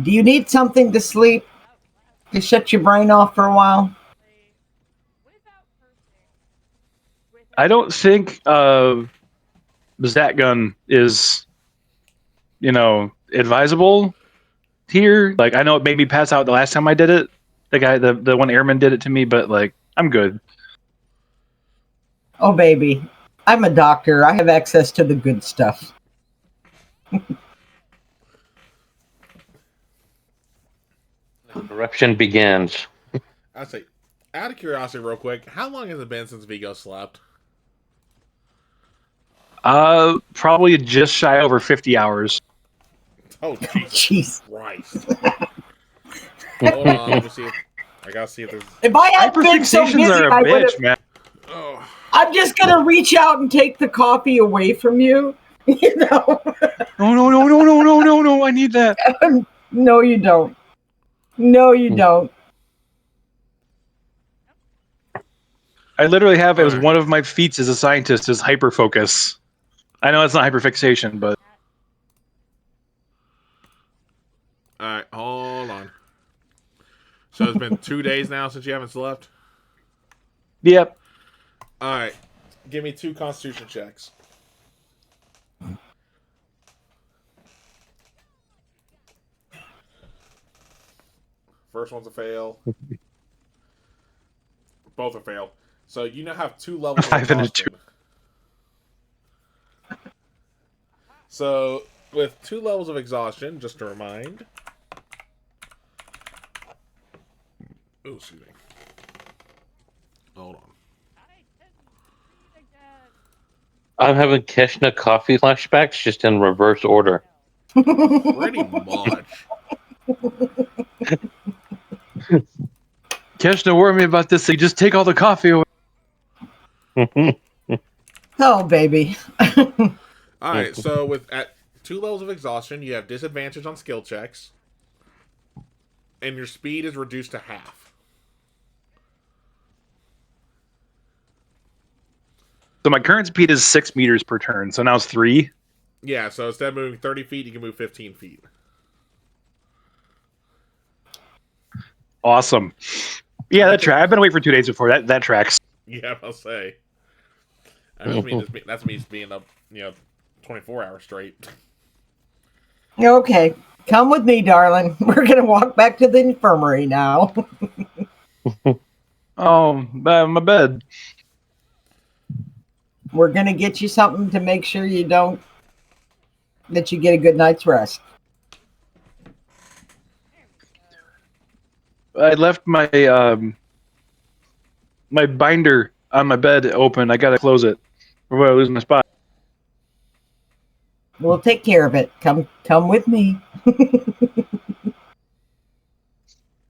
do you need something to sleep to shut your brain off for a while? I don't think Zat gun is, advisable here. Like, I know it made me pass out the last time I did it. The one airman did it to me, but like, I'm good. Oh, baby. I'm a doctor. I have access to the good stuff. Eruption begins. I say, out of curiosity, real quick, how long has it been since Vigo slept? Probably just shy over 50 hours. Oh, Jesus Jeez. Christ. Hold on, let me see if I gotta see if there's. If I hadn't been so Hyperfixations busy, are a I would bitch, have. man. Oh. I'm just gonna reach out and take the coffee away from you. You know? No! I need that. No, you don't. No, you don't. I literally have as Alright. one of my feats as a scientist is hyperfocus. I know it's not hyperfixation, but Alright, hold on. So it's been 2 days now since you haven't slept? yep. Alright. Give me 2 constitution checks. First one's a fail. Both are fail. So you now have 2 levels of 5 and a 2. exhaustion. So with 2 levels of exhaustion, just to remind. Oh, excuse me. Hold on. I'm having Keshna coffee flashbacks just in reverse order. Pretty much. Kesh, don't worry me about this. They just take all the coffee away. Oh, baby. Alright, so with at 2 levels of exhaustion, you have disadvantage on skill checks. And your speed is reduced to half. So my current speed is 6 meters per turn, so now it's 3. Yeah, so instead of moving 30 feet, you can move 15 feet. Awesome. Yeah, that tracks. I've been away for 2 days before. That tracks. Yeah, I'll say. That's me just being up, 24 hours straight. Okay. Come with me, darling. We're going to walk back to the infirmary now. Oh, my bed. We're going to get you something to make sure that you get a good night's rest. I left my my binder on my bed open. I gotta close it, or I lose my spot. We'll take care of it. Come with me.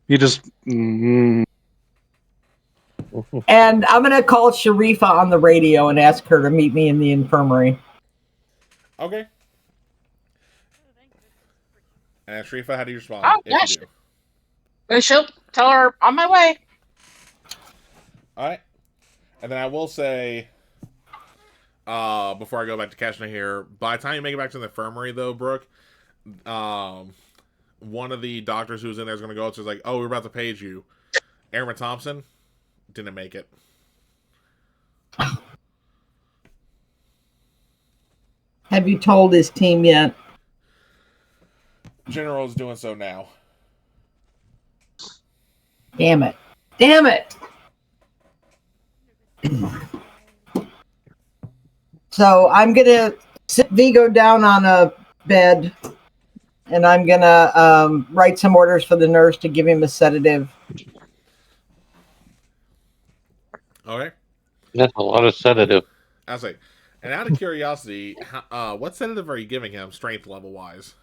You just. And I'm going to call Sharifa on the radio and ask her to meet me in the infirmary. Okay. And Sharifa, how do you respond? Oh, if yes. you do? She'll tell her on my way. Alright. And then I will say, before I go back to Keshna here, by the time you make it back to the infirmary, though, Brooke, one of the doctors who's in there is going to go up to like, oh, we're about to page you. Aaron Thompson didn't make it. Have you told his team yet? General's doing so now. Damn it. Damn it. So I'm going to sit Vigo down on a bed, and I'm going to write some orders for the nurse to give him a sedative. Okay. That's a lot of sedative. I was like, and out of curiosity, what sedative are you giving him, strength level wise?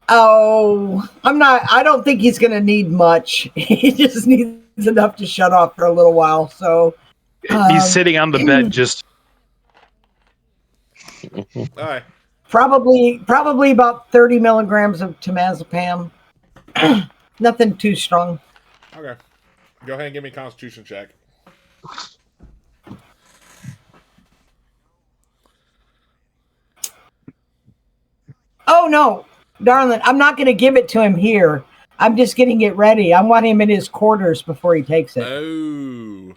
Oh, I don't think he's going to need much. He just needs enough to shut off for a little while. So He's sitting on the bed, just. All right. probably about 30 milligrams of temazepam. Nothing too strong. Okay. Go ahead and give me a constitution check. Oh, no, darling, I'm not going to give it to him here. I'm just getting it ready. I want him in his quarters before he takes it. Oh.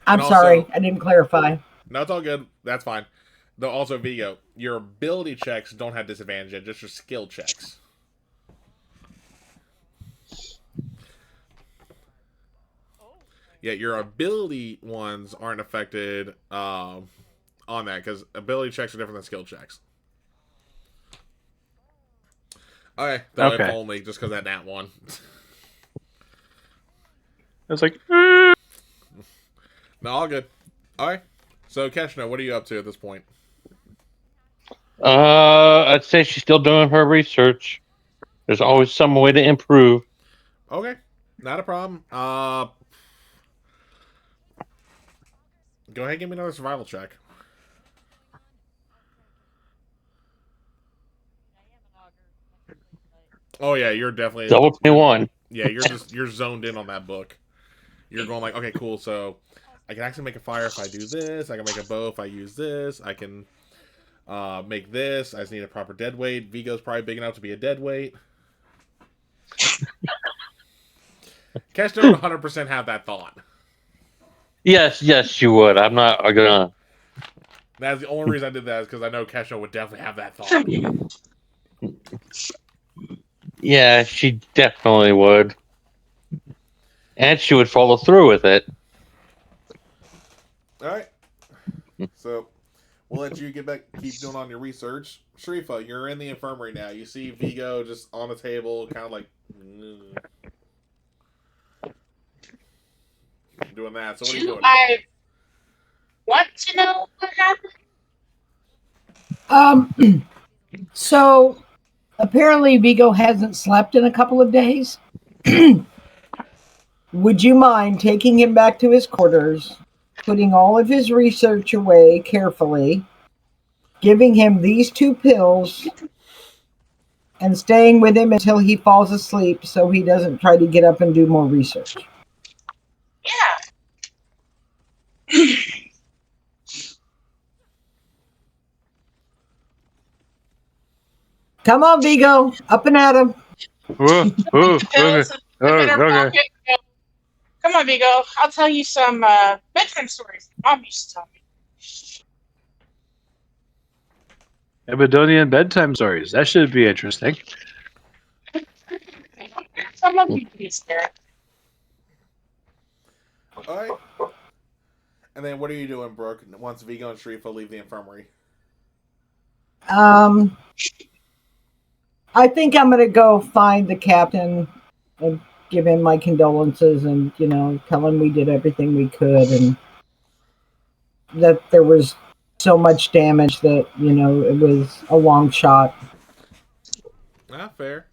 I'm sorry. I didn't clarify. No, it's all good. That's fine. Though also, Vigo, your ability checks don't have disadvantage yet, just your skill checks. Yeah, your ability ones aren't affected on that, because ability checks are different than skill checks. Okay, though if only, just because that one. I was like, No, all good. Alright. So, Keshna, what are you up to at this point? I'd say she's still doing her research. There's always some way to improve. Okay. Not a problem. Go ahead and give me another survival check. Oh yeah, you're definitely Double 21. yeah, you're zoned in on that book. You're going like, okay, cool. So I can actually make a fire if I do this. I can make a bow if I use this. I can make this. I just need a proper dead weight. Vigo's probably big enough to be a dead weight. Kesto would 100% have that thought. Yes, you would. I'm not gonna. That's the only reason I did that is because I know Kesha would definitely have that thought. Yeah, she definitely would. And she would follow through with it. All right. So we'll let you get back, keep doing on your research. Sharifa, you're in the infirmary now. You see Vigo just on the table, kind of like doing that. So what are you doing? I want to know what happened. So apparently Vigo hasn't slept in a couple of days. Would you mind taking him back to his quarters, putting all of his research away carefully, giving him these 2 pills, and staying with him until he falls asleep so he doesn't try to get up and do more research? Yeah. Come on, Vigo, up and at him. Pills in her pocket. Come on, Vigo. I'll tell you some bedtime stories Mom used to tell me. Aberdonian bedtime stories. That should be interesting. Some of you be scared. All right. And then what are you doing, Brooke? Once Vigo and Sharifa leave the infirmary. I think I'm going to go find the captain and give him my condolences and, tell him we did everything we could and that there was so much damage that, it was a long shot. Ah, fair.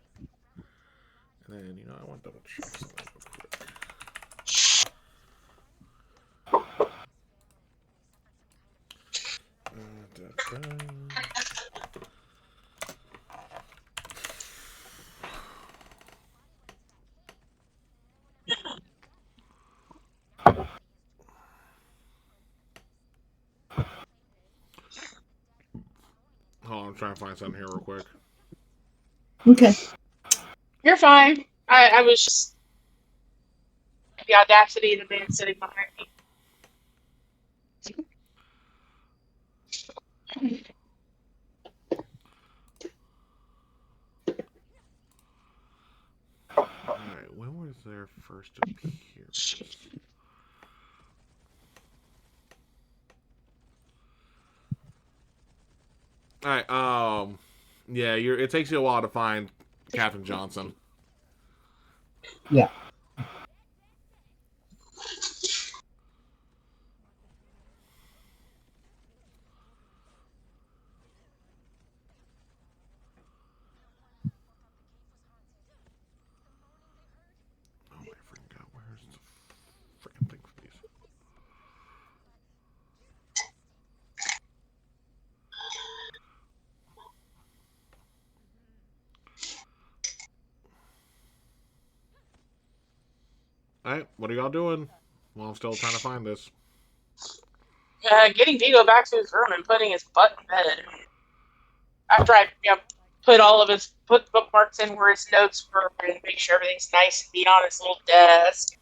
And then, I want to double check something real quick. Hold on, I'm trying to find something here real quick. Okay. You're fine. I was just the audacity of the man sitting behind me. Alright, when was their first appearance? Alright, yeah, it takes you a while to find Captain Johnson. Yeah. Oh, I forgot. Where's the freaking thing for these? Alright, what are y'all doing? Well, I'm still trying to find this. Getting Vigo back to his room and putting his butt in bed. After I put all of his bookmarks in where his notes were and make sure everything's nice and neat on his little desk.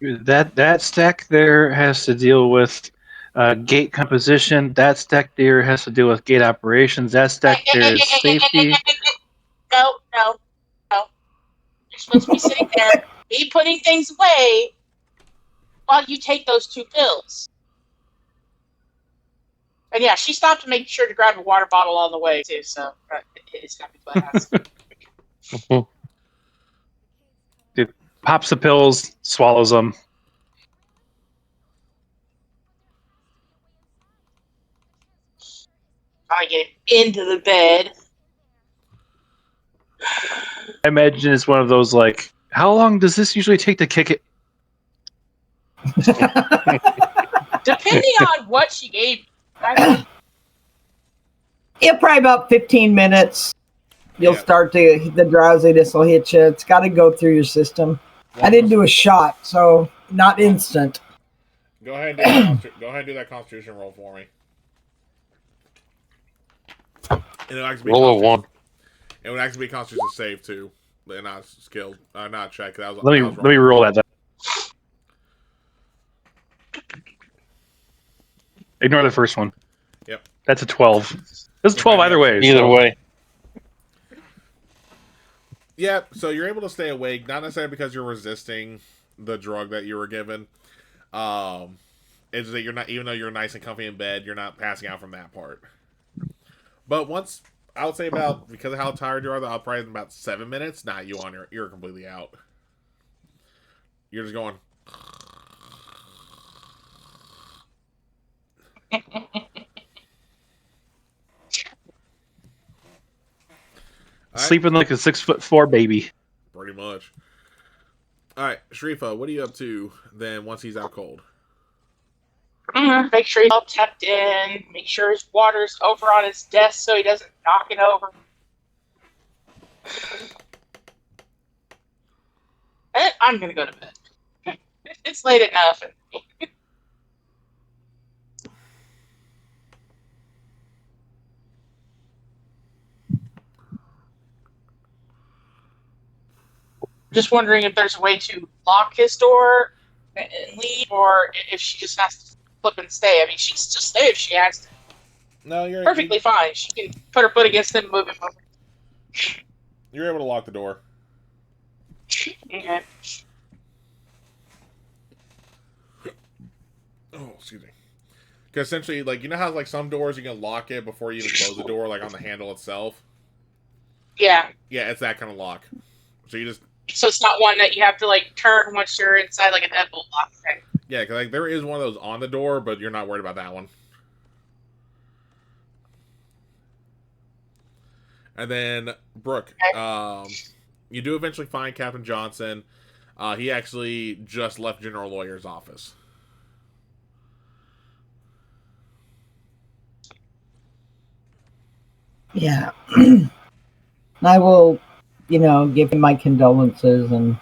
That stack there has to deal with gate composition. That stack there has to deal with gate operations. That stack there is safety. No. You're supposed to be sitting there, me putting things away while you take those 2 pills. And yeah, she stopped to make sure to grab a water bottle on the way too, so it's got to be glass. It pops the pills, swallows them. I get into the bed. I imagine it's one of those like, how long does this usually take to kick it? Depending on what she gave you. I Yeah, probably about 15 minutes. You'll Yeah. start to, the drowsiness will hit you. It's got to go through your system. I didn't do a shot, so not instant. Go ahead and do that Constitution roll for me. And it'll actually be Roll a 1. It would actually be Constitution save too, and not skilled, not check. That was, Let that was me roll that. Then. Ignore the first one. Yep. That's a 12. That's a 12 either way. Either so. way. Yep. So you're able to stay awake, not necessarily because you're resisting the drug that you were given. It's that you're not, even though you're nice and comfy in bed, you're not passing out from that part. But once, I would say about, because of how tired you are, I'll probably in about 7 minutes. Nah, you're completely out. You're just going. Sleeping like a 6'4" baby. Pretty much. All right, Sharifa, what are you up to then once he's out cold? make sure he's all tucked in. Make sure his water's over on his desk so he doesn't knock it over. And I'm gonna go to bed. It's late enough. Just wondering if there's a way to lock his door and leave, or if she just has to flip and stay. I mean, she can still stay if she has to. No, you're Perfectly fine. She can put her foot against him and move him over. You're able to lock the door. Okay. Oh, excuse me. Because essentially, like, you know how like some doors you can lock it before you even close the door, like on the handle itself. Yeah. Yeah, it's that kind of lock. So you just. So it's not one that you have to like turn once you're inside, like a deadbolt lock. Okay. Yeah, because like there is one of those on the door, but you're not worried about that one. And then Brooke, you do eventually find Captain Johnson. He actually just left General Lawyer's office. Yeah. I will, give him my condolences and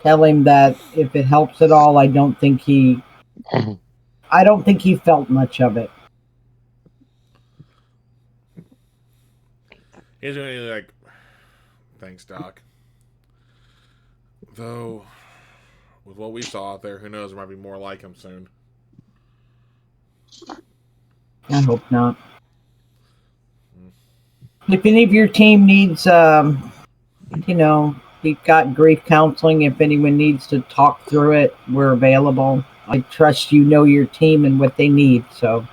tell him that if it helps at all, I don't think he felt much of it. He's going to be like, thanks, Doc. Though, with what we saw out there, who knows, there might be more like him soon. I hope not. If any of your team needs, we've got grief counseling. If anyone needs to talk through it, we're available. I trust you know your team and what they need, so.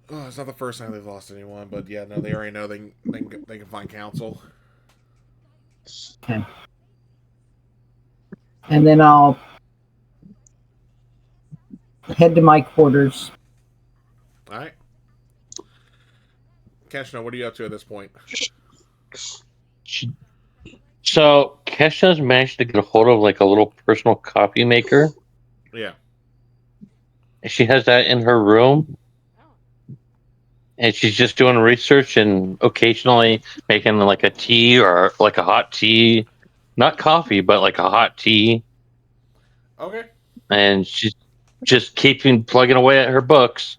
Oh, it's not the first time they've lost anyone, but yeah, no, they already know they can find counsel. Okay. And then I'll head to my quarters. All right. Keshna, what are you up to at this point? So Kesha's managed to get a hold of like a little personal coffee maker. Yeah. She has that in her room. And she's just doing research and occasionally making like a tea or like a hot tea. Not coffee, but like a hot tea. Okay. And she's just plugging away at her books.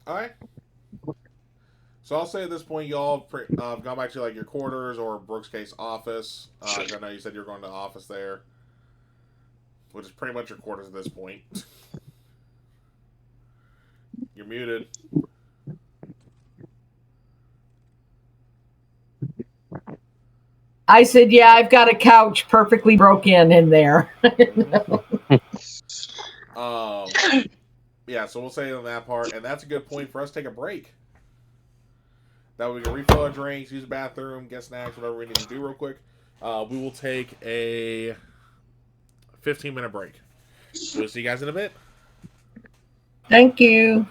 All right. So I'll say at this point, y'all gone back to like your quarters or Brooke's case office. I know you said you were going to the office there, which is pretty much your quarters at this point. You're muted. I said, yeah, I've got a couch perfectly broken in there. Yeah, so we'll say on that part, and that's a good point for us to take a break. That way we can refill our drinks, use the bathroom, get snacks, whatever we need to do real quick. We will take a 15-minute break. We'll see you guys in a bit. Thank you.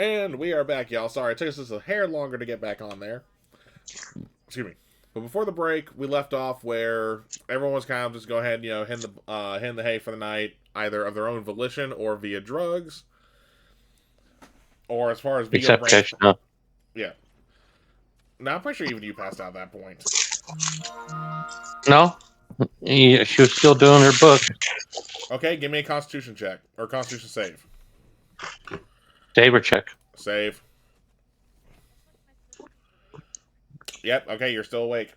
And we are back, y'all. Sorry, it took us just a hair longer to get back on there. Excuse me. But before the break, we left off where everyone was kind of just go ahead, hitting the hay for the night, either of their own volition or via drugs. Or as far as Except Krishna. Yeah. Now, I'm pretty sure even you passed out at that point. No, she was still doing her book. Okay, give me a Constitution check. Or Constitution save. Saber check. Save. Yep, okay, you're still awake.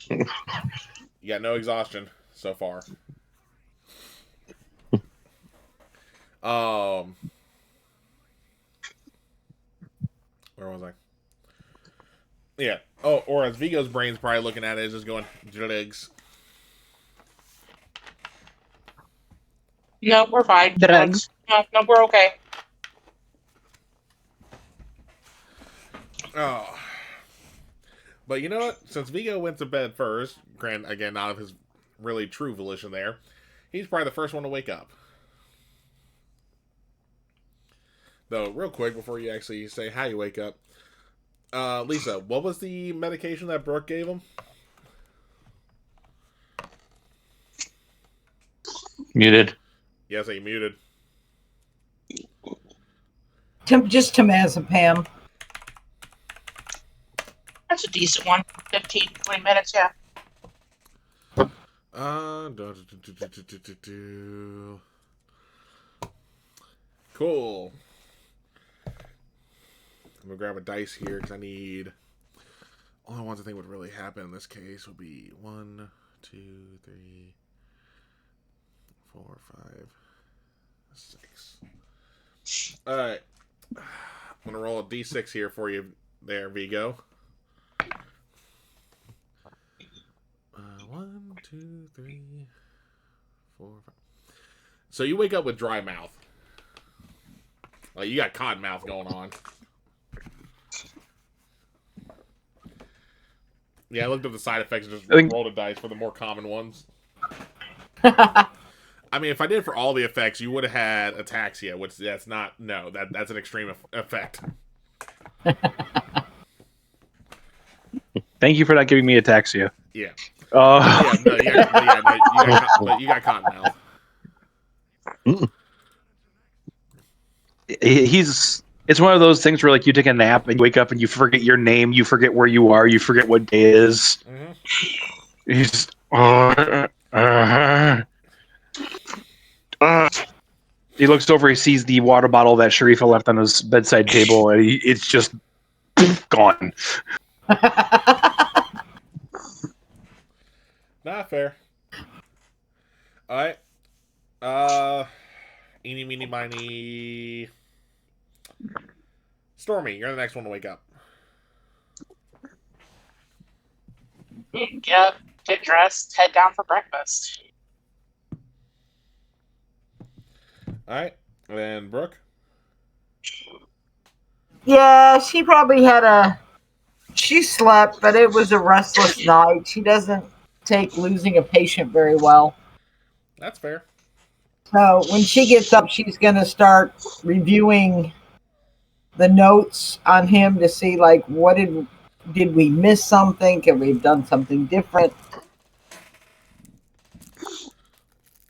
You got no exhaustion so far. Where was I? Yeah. Oh, or as Vigo's brain's probably looking at it, is just going, drugs. No, we're fine. Drugs. No, we're okay. Oh. But you know what? Since Vigo went to bed first, again, out of his really true volition there, he's probably the first one to wake up. Though, real quick, before you actually say how you wake up, Lisa, what was the medication that Brooke gave him? Muted. Yes, he muted. Just temazepam. That's a decent one. 15, 20 minutes, yeah. Cool. I'm gonna grab a dice here because I need. Only ones I think would really happen in this case would be 1, 2, 3, 4, 5, 6. All right. I'm gonna roll a d6 here for you, there, Vigo. 1, 2, 3, 4, 5. So you wake up with dry mouth. Like you got cotton mouth going on. Yeah, I looked at the side effects and just rolled a dice for the more common ones. I mean, if I did for all the effects, you would have had ataxia, which that's not. No, that's an extreme effect. Thank you for not giving me ataxia. Yeah. You got cotton mouth. It's one of those things where like you take a nap and you wake up and you forget your name, you forget where you are, you forget what day it is. Mm-hmm. He's he looks over, he sees the water bottle that Sharifa left on his bedside table, and it's just gone. Not fair. Alright. Eeny, meeny, miny. Stormy, you're the next one to wake up. Get up, get dressed, head down for breakfast. Alright. And then Brooke? Yeah, she probably she slept, but it was a restless night. She doesn't take losing a patient very well. That's fair. So when she gets up, she's going to start reviewing the notes on him to see, like, what did we miss something? Could we have done something different?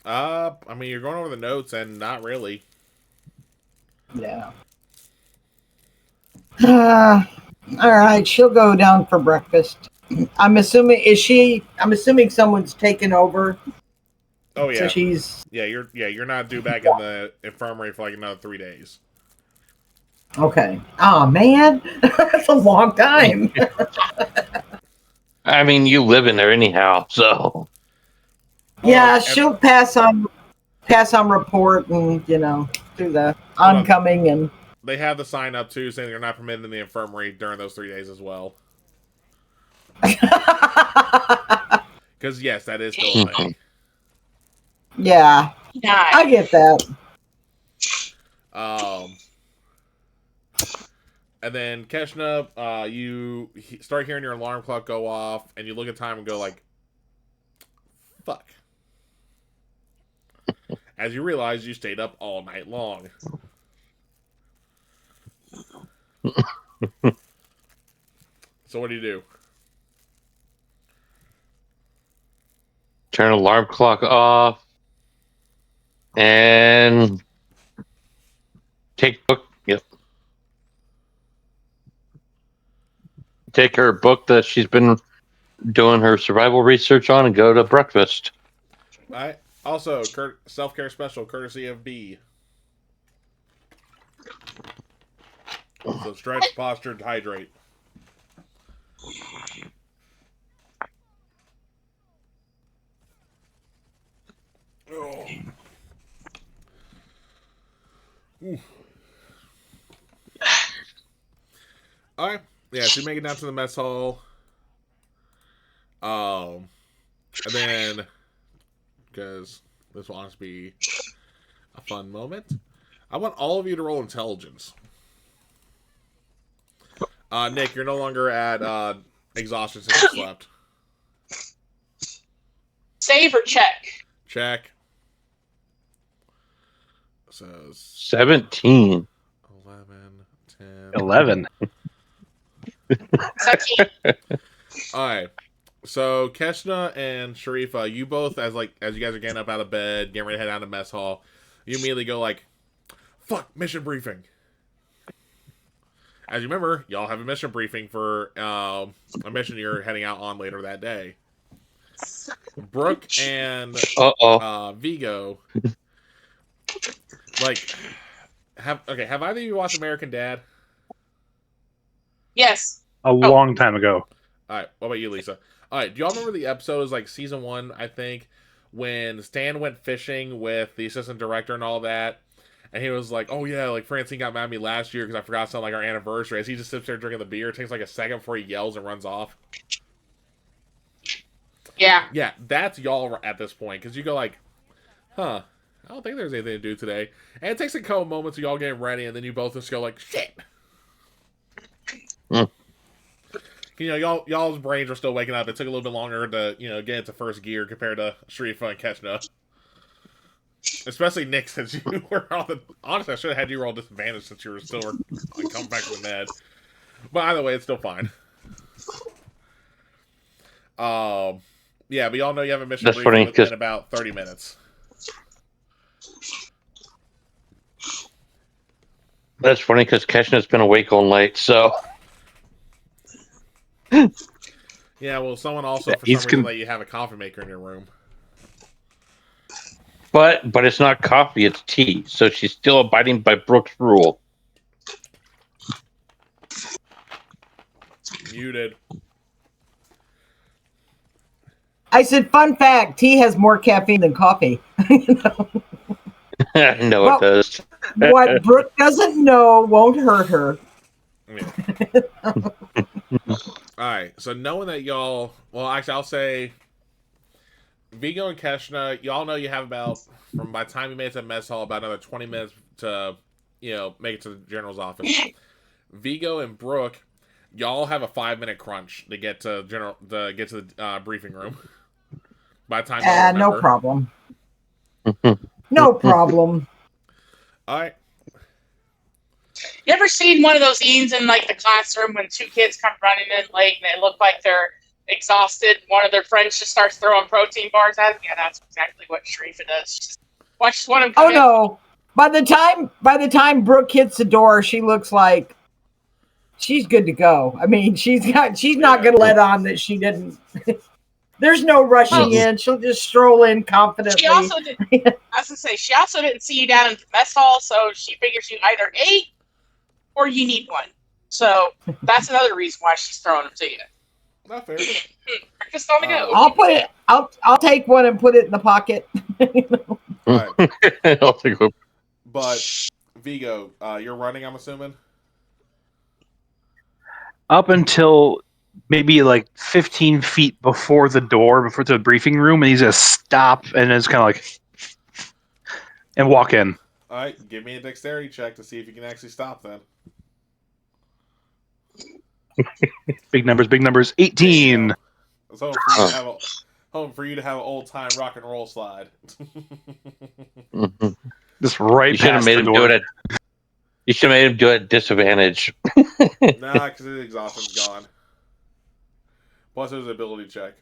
I mean, you're going over the notes and not really. Yeah. All right, she'll go down for breakfast. I'm assuming someone's taken over. Oh yeah. So she's you're not due back in the infirmary for like another 3 days. Okay. Oh man, that's a long time. I mean, you live in there anyhow, so. Yeah, she'll pass on report and do the oncoming and. They have the sign up too saying you're not permitted in the infirmary during those 3 days as well. Because yes, that is still a thing. Yeah, I get that. And then Keshna, you start hearing your alarm clock go off, and you look at time and go like, "Fuck!" As you realize you stayed up all night long. So what do you do? Turn alarm clock off. And take book. Yep. Take her book that she's been doing her survival research on and go to breakfast. All right. Also, self-care special courtesy of B. So stretch, posture, hydrate. Oh. All right. Yeah, so you make it down to the mess hall. And then, because this will honestly be a fun moment, I want all of you to roll intelligence. Nick, you're no longer at exhaustion since you slept. Save or check? Check. So 17. 11, 10. 11. 17. All right. So Keshna and Sharifa, you both, as you guys are getting up out of bed, getting ready to head down to mess hall, you immediately go like, "Fuck, mission briefing." As you remember, y'all have a mission briefing for a mission you're heading out on later that day. Brooke and Vigo, have either of you watched American Dad? Yes. A long time ago. All right. What about you, Lisa? All right. Do y'all remember the episode? It was like season 1, I think, when Stan went fishing with the assistant director and all that. And he was like, "Oh yeah, like Francine got mad at me last year because I forgot something like our anniversary." As he just sits there drinking the beer, it takes like a second before he yells and runs off. Yeah. Yeah, that's y'all at this point because you go like, "Huh, I don't think there's anything to do today." And it takes a couple moments of y'all getting ready, and then you both just go like, "Shit." You know, y'all's brains are still waking up. It took a little bit longer to, get into first gear compared to Sharifa and Keshna. Especially Nick, since you were on the... Honestly, I should have had you roll disadvantage since you were still coming back with Ned. But either way, it's still fine. Yeah, but y'all know you have a mission briefing within about 30 minutes. That's funny because Keshna's been awake all night, so... Yeah, well, someone also, for some reason, let you have a coffee maker in your room. But it's not coffee, it's tea. So she's still abiding by Brooke's rule. Muted. I said, fun fact, tea has more caffeine than coffee. I know it does. What Brooke doesn't know won't hurt her. Yeah. Alright, so knowing that y'all... Well, actually, I'll say... Vigo and Keshna, y'all know you have about... by the time you made it to the mess hall, about another 20 minutes to, make it to the general's office. Vigo and Brooke, y'all have a 5-minute crunch to get to the briefing room. By the time y'all remember. No problem. No problem. Alright. You ever seen one of those scenes in like the classroom when 2 kids come running in late and they look like they're exhausted? One of their friends just starts throwing protein bars at them. Yeah, that's exactly what Sharifa does. She just watches one of them come in. No! By the time Brooke hits the door, she looks like she's good to go. I mean, she's not going to let on that she didn't. There's no rushing in. She'll just stroll in confidently. She also she also didn't see you down in the mess hall, so she figures you either ate or you need one. So that's another reason why she's throwing them to you. Not fair. Breakfast on the go. I'll take one and put it in the pocket. Right. I'll take one. But Vigo, you're running, I'm assuming? Up until maybe like 15 feet before the door, before the briefing room, and he's going to stop and it's kind of like... and walk in. All right, give me a dexterity check to see if you can actually stop then. Big numbers. 18. I was hoping for you to have an old-time rock and roll slide. Just right You should have past made the him door. do it. You should have made him do it at disadvantage. Nah, because his exhaustion's gone. Plus, it was an ability check.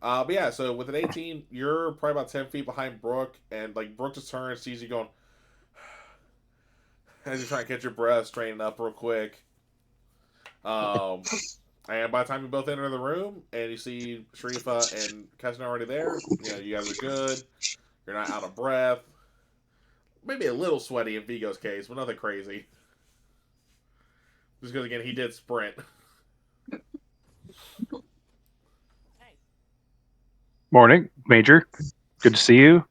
But yeah, so with an 18, you're probably about 10 feet behind Brooke, and like Brooke just turns, sees you going, as you're trying to catch your breath, straightening up real quick. And by the time you both enter the room and you see Sharifa and Keston already there, you know, you guys are good. You're not out of breath. Maybe a little sweaty in Vigo's case, but nothing crazy. Just because, again, he did sprint. Morning, Major. Good to see you.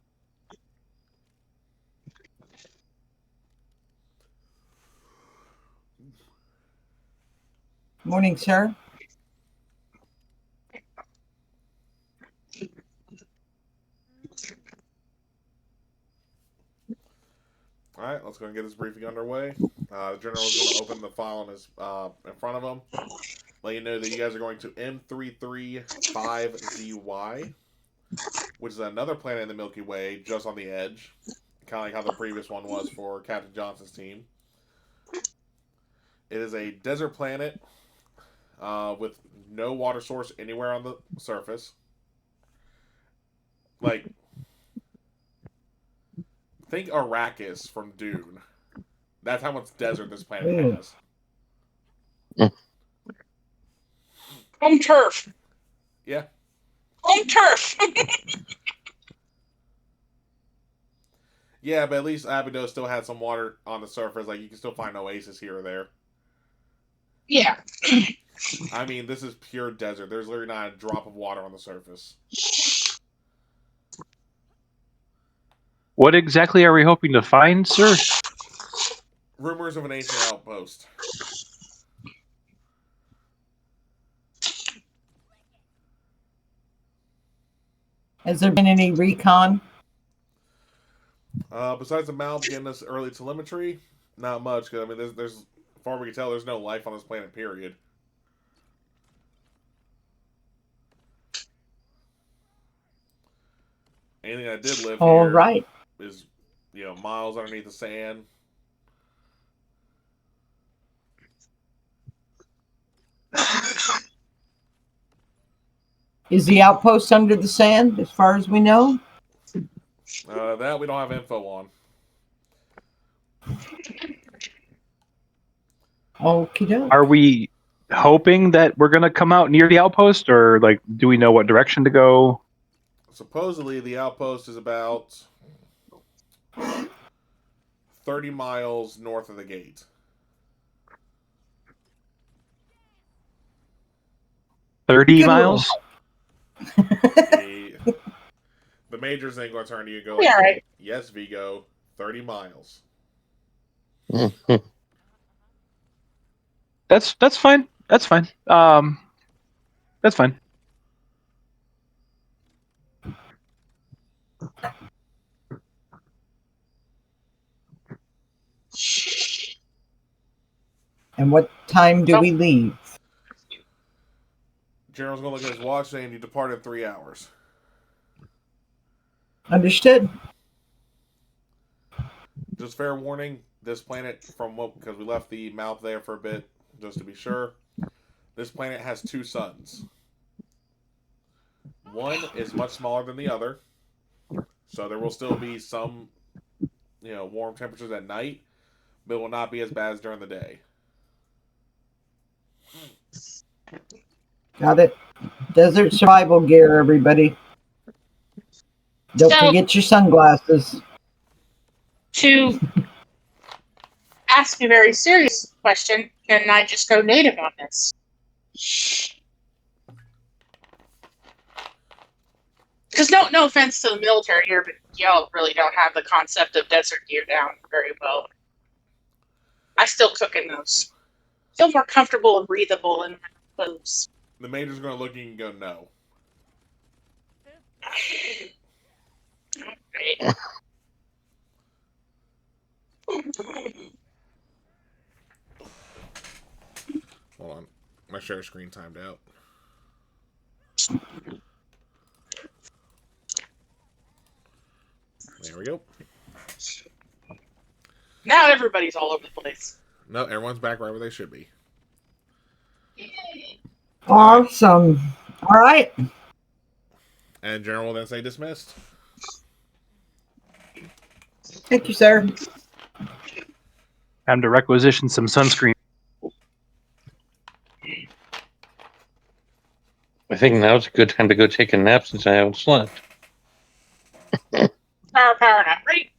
Morning, sir. All right, let's go and get this briefing underway. The general is going to open the file in front of him. Let you know that you guys are going to M335ZY, which is another planet in the Milky Way, just on the edge, kind of like how the previous one was for Captain Johnson's team. It is a desert planet with no water source anywhere on the surface. Like, think Arrakis from Dune. That's how much desert this planet has. Home turf. Yeah. Home turf. Yeah, but at least Abydos still had some water on the surface. Like, you can still find oasis here or there. Yeah. I mean, this is pure desert. There's literally not a drop of water on the surface. What exactly are we hoping to find, sir? Rumors of an ancient outpost. Has there been any recon? Besides the mouth getting us early telemetry, not much. Cause, I mean, there's as far as we can tell, there's no life on this planet. Period. Anything that did live All here right. is, you know, miles underneath the sand. Is the outpost under the sand, as far as we know? That we don't have info on. Okie doke. Are we hoping that we're going to come out near the outpost, or like, do we know what direction to go? Supposedly, the outpost is about 30 miles north of the gate. 30 Good miles? The major's ain't going to turn to you and go, Yeah, right. yes, Vigo, 30 miles. That's fine. That's fine. That's fine. And what time do we leave? General's going to look at his watch saying you depart in 3 hours. Understood. Just fair warning, this planet, because we left the mouth there for a bit, just to be sure, this planet has 2 suns. One is much smaller than the other, so there will still be some, you know, warm temperatures at night, but it will not be as bad as during the day. Got it. Desert survival gear, everybody. Don't forget your sunglasses. To ask a very serious question, can I just go native on this? Because no offense to the military here, but y'all really don't have the concept of desert gear down very well. I still cook in those. Feel more comfortable and breathable in my clothes. The major's going to look at you and go, no. Right. Hold on. My share screen timed out. There we go. Now everybody's all over the place. No, everyone's back right where they should be. Awesome. All right. And General will then say dismissed. Thank you, sir. Time to requisition some sunscreen. I think now's a good time to go take a nap since I haven't slept. Power nap. Right.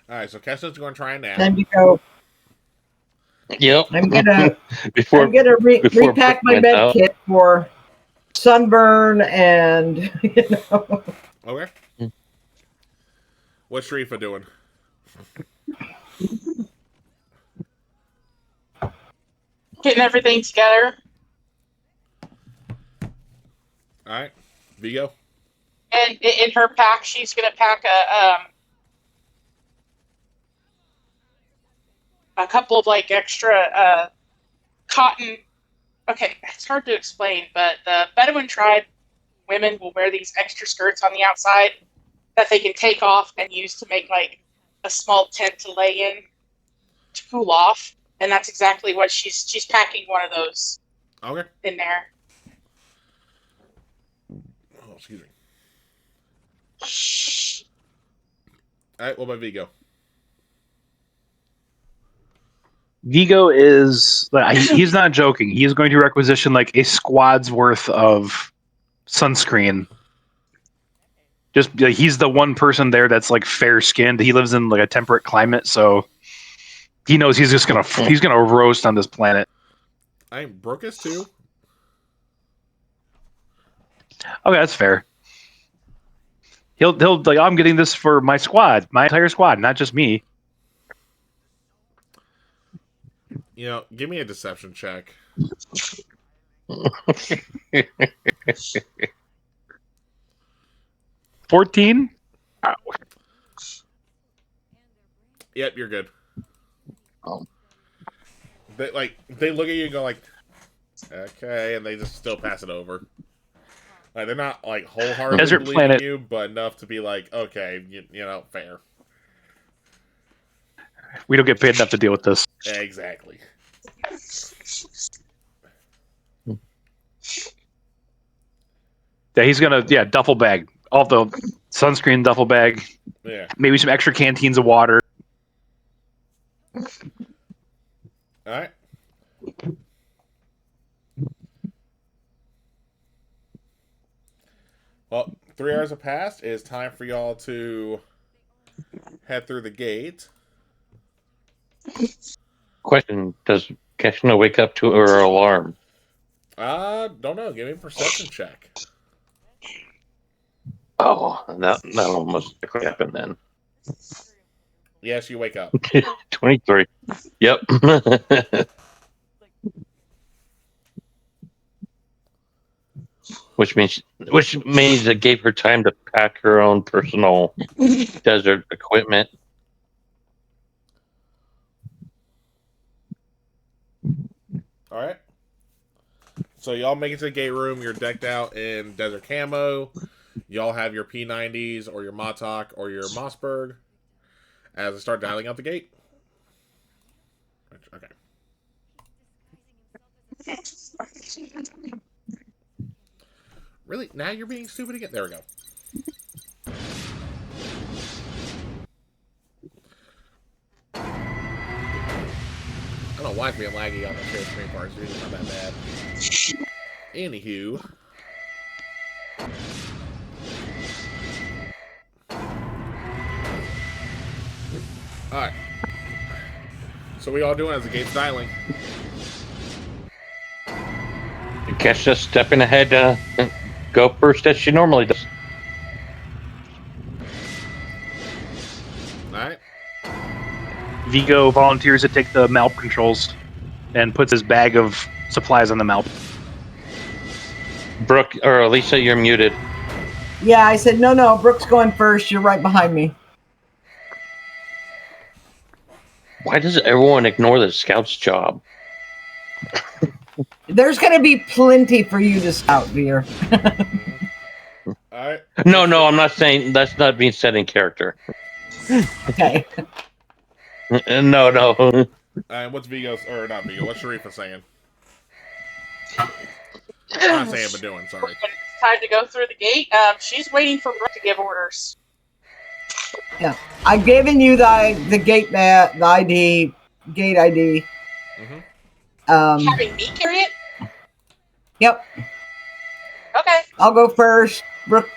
All right, so Keston's going to try and nap. Time to go. Yep. I'm gonna before repack Brooke my went med out. kit for sunburn and Okay. What's Sharifa doing? Getting everything together. All right, Vigo. And in her pack, she's gonna pack a couple of like extra cotton. Okay, it's hard to explain, but the Bedouin tribe women will wear these extra skirts on the outside that they can take off and use to make like a small tent to lay in to cool off. And that's exactly what she's packing one of those Okay. in there. Oh, excuse me. All right, what about Vigo? Vigo is he's not joking. He is going to requisition like a squad's worth of sunscreen. Just he's the one person there that's like fair skinned. He lives in like a temperate climate, so he knows he's gonna roast on this planet. I'm Brooke is too. Okay, that's fair. He'll like, I'm getting this for my squad, my entire squad, not just me. You know, give me a deception check. 14? Yep, you're good. Oh. They look at you and go like, okay, and they just still pass it over. Like they're not like wholeheartedly Desert believing planet. you, but enough to be like, okay, you know, fair. We don't get paid enough to deal with this. Exactly. Yeah, he's gonna duffel bag. All the sunscreen duffel bag. Yeah. Maybe some extra canteens of water. All right. Well, 3 hours have passed. It is time for y'all to head through the gate. Question: does Keshna wake up to her alarm? Don't know. Give me a perception check. Oh, that'll most likely happen then. Yes, you wake up. 23. Yep. Which means it gave her time to pack her own personal desert equipment. All right. So y'all make it to the gate room. You're decked out in desert camo. Y'all have your P90s or your Montauk or your Mossberg as I start dialing out the gate. Okay. Really? Now you're being stupid again? There we go. I don't know why it's being laggy on the share screen part. It's really not that bad. Anywho. Alright. So what y'all doing as the gate's dialing? Keshna stepping ahead, go first as she normally does. Alright. Vigo volunteers to take the MALP controls and puts his bag of supplies on the MALP. Brooke or Lisa, you're muted. Yeah, I said, no, Brooke's going first. You're right behind me. Why does everyone ignore the scout's job? There's going to be plenty for you to scout, Veer. Alright. No, I'm not saying that's not being said in character. Okay. No. And what's Vigo's, or not Vigo, what's Sharifa saying? Not saying, but doing, sorry. It's time to go through the gate. She's waiting for Brooke to give orders. Yeah. I've given you the gate the ID, gate ID. Having me carry it? Yep. Okay. I'll go first. Brooke,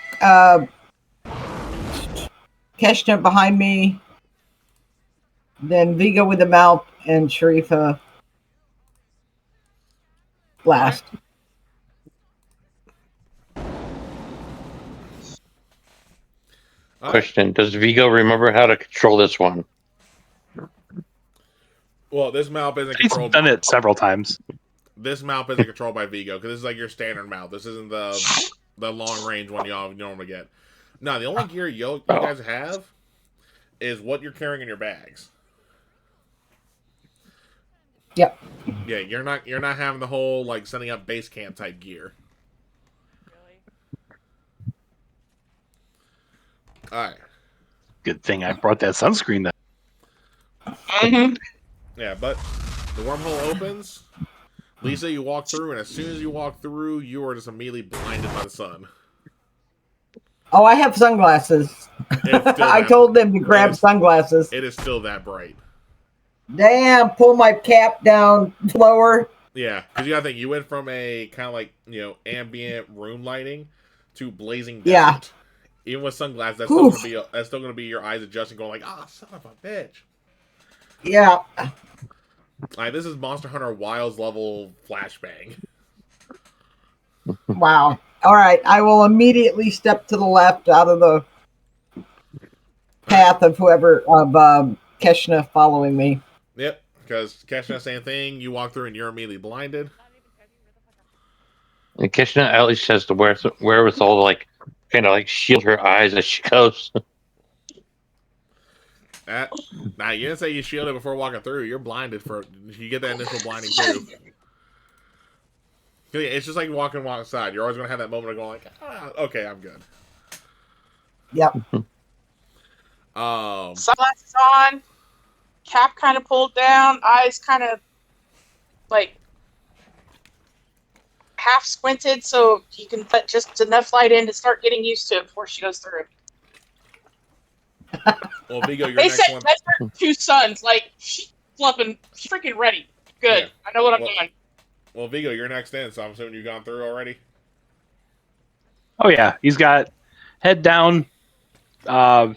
Keshna behind me. Then Vigo with the mouth and Sharifa last. Question: does Vigo remember how to control this one? Well, this mouth isn't He's controlled. done it several times. This mouth isn't controlled by Vigo because this is like your standard mouth. This isn't the long range one y'all normally get. No, the only gear you guys have is what you're carrying in your bags. Yep. Yeah, you're not having the whole like setting up base camp type gear. All right. Good thing I brought that sunscreen then. Mm-hmm. Yeah, but the wormhole opens. Lisa, you walk through, and as soon as you walk through, you are just immediately blinded by the sun. Oh, I have sunglasses. I told them to grab sunglasses. It is still that bright. Damn, pull my cap down lower. Yeah, because you gotta think, you went from a kind of like, ambient room lighting to blazing desert. Yeah. Even with sunglasses, that's still gonna be your eyes adjusting, going like, son of a bitch. Yeah. Like, this is Monster Hunter Wilds level flashbang. Wow. All right, I will immediately step to the left out of the path of Keshna following me. Yep, because Keshna, same thing. You walk through and you're immediately blinded. And Kishna at least has the wherewithal to like kind of like shield her eyes as she goes. Now, you didn't say you shielded before walking through. You're blinded you get that initial blinding too. It's just like walking outside. You're always going to have that moment of going like, okay, I'm good. Yep. Sunglasses on, cap kind of pulled down, eyes kind of like half squinted so you can let just enough light in to start getting used to it before she goes through. Well, Vigo, your They next said one. Desert 2 Sons, like, she's flipping, she's freaking ready. Good. Yeah. I know what I'm doing. Well, Vigo, you're next in, so I'm assuming you've gone through already? Oh yeah, he's got head down. I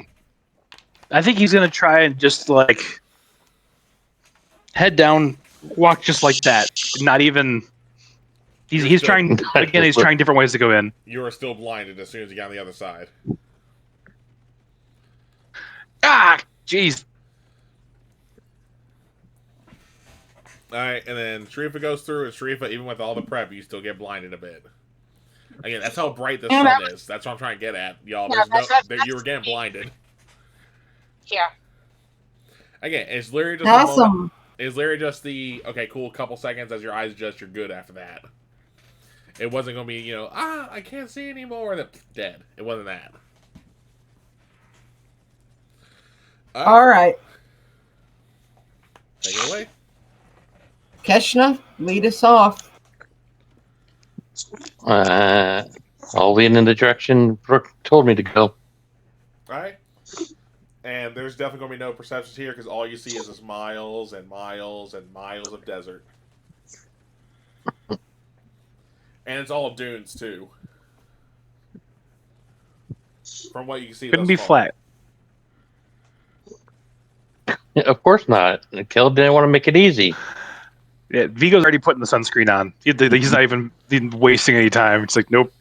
think he's gonna try and just like head down, walk just like that. Not even. He's trying again. He's trying different ways to go in. You are still blinded as soon as you got on the other side. Ah, jeez. Alright, and then Sharifa goes through, and Sharifa, even with all the prep, you still get blinded a bit. Again, that's how bright the sun is. That's what I'm trying to get at, y'all. You were getting blinded. Yeah. Again, it's literally just awesome. It's literally just the, okay, cool, couple seconds as your eyes adjust, you're good after that. It wasn't going to be, I can't see anymore, and then dead. It wasn't that. All right. Take it away. Keshna, lead us off. I'll lead in the direction Brooke told me to go. Alright. And there's definitely going to be no perceptions here because all you see is just miles and miles and miles of desert. And it's all dunes, too. From what you can see, Couldn't be flat. Of course not. Kel didn't want to make it easy. Yeah, Vigo's already putting the sunscreen on. He's not even wasting any time. It's like nope.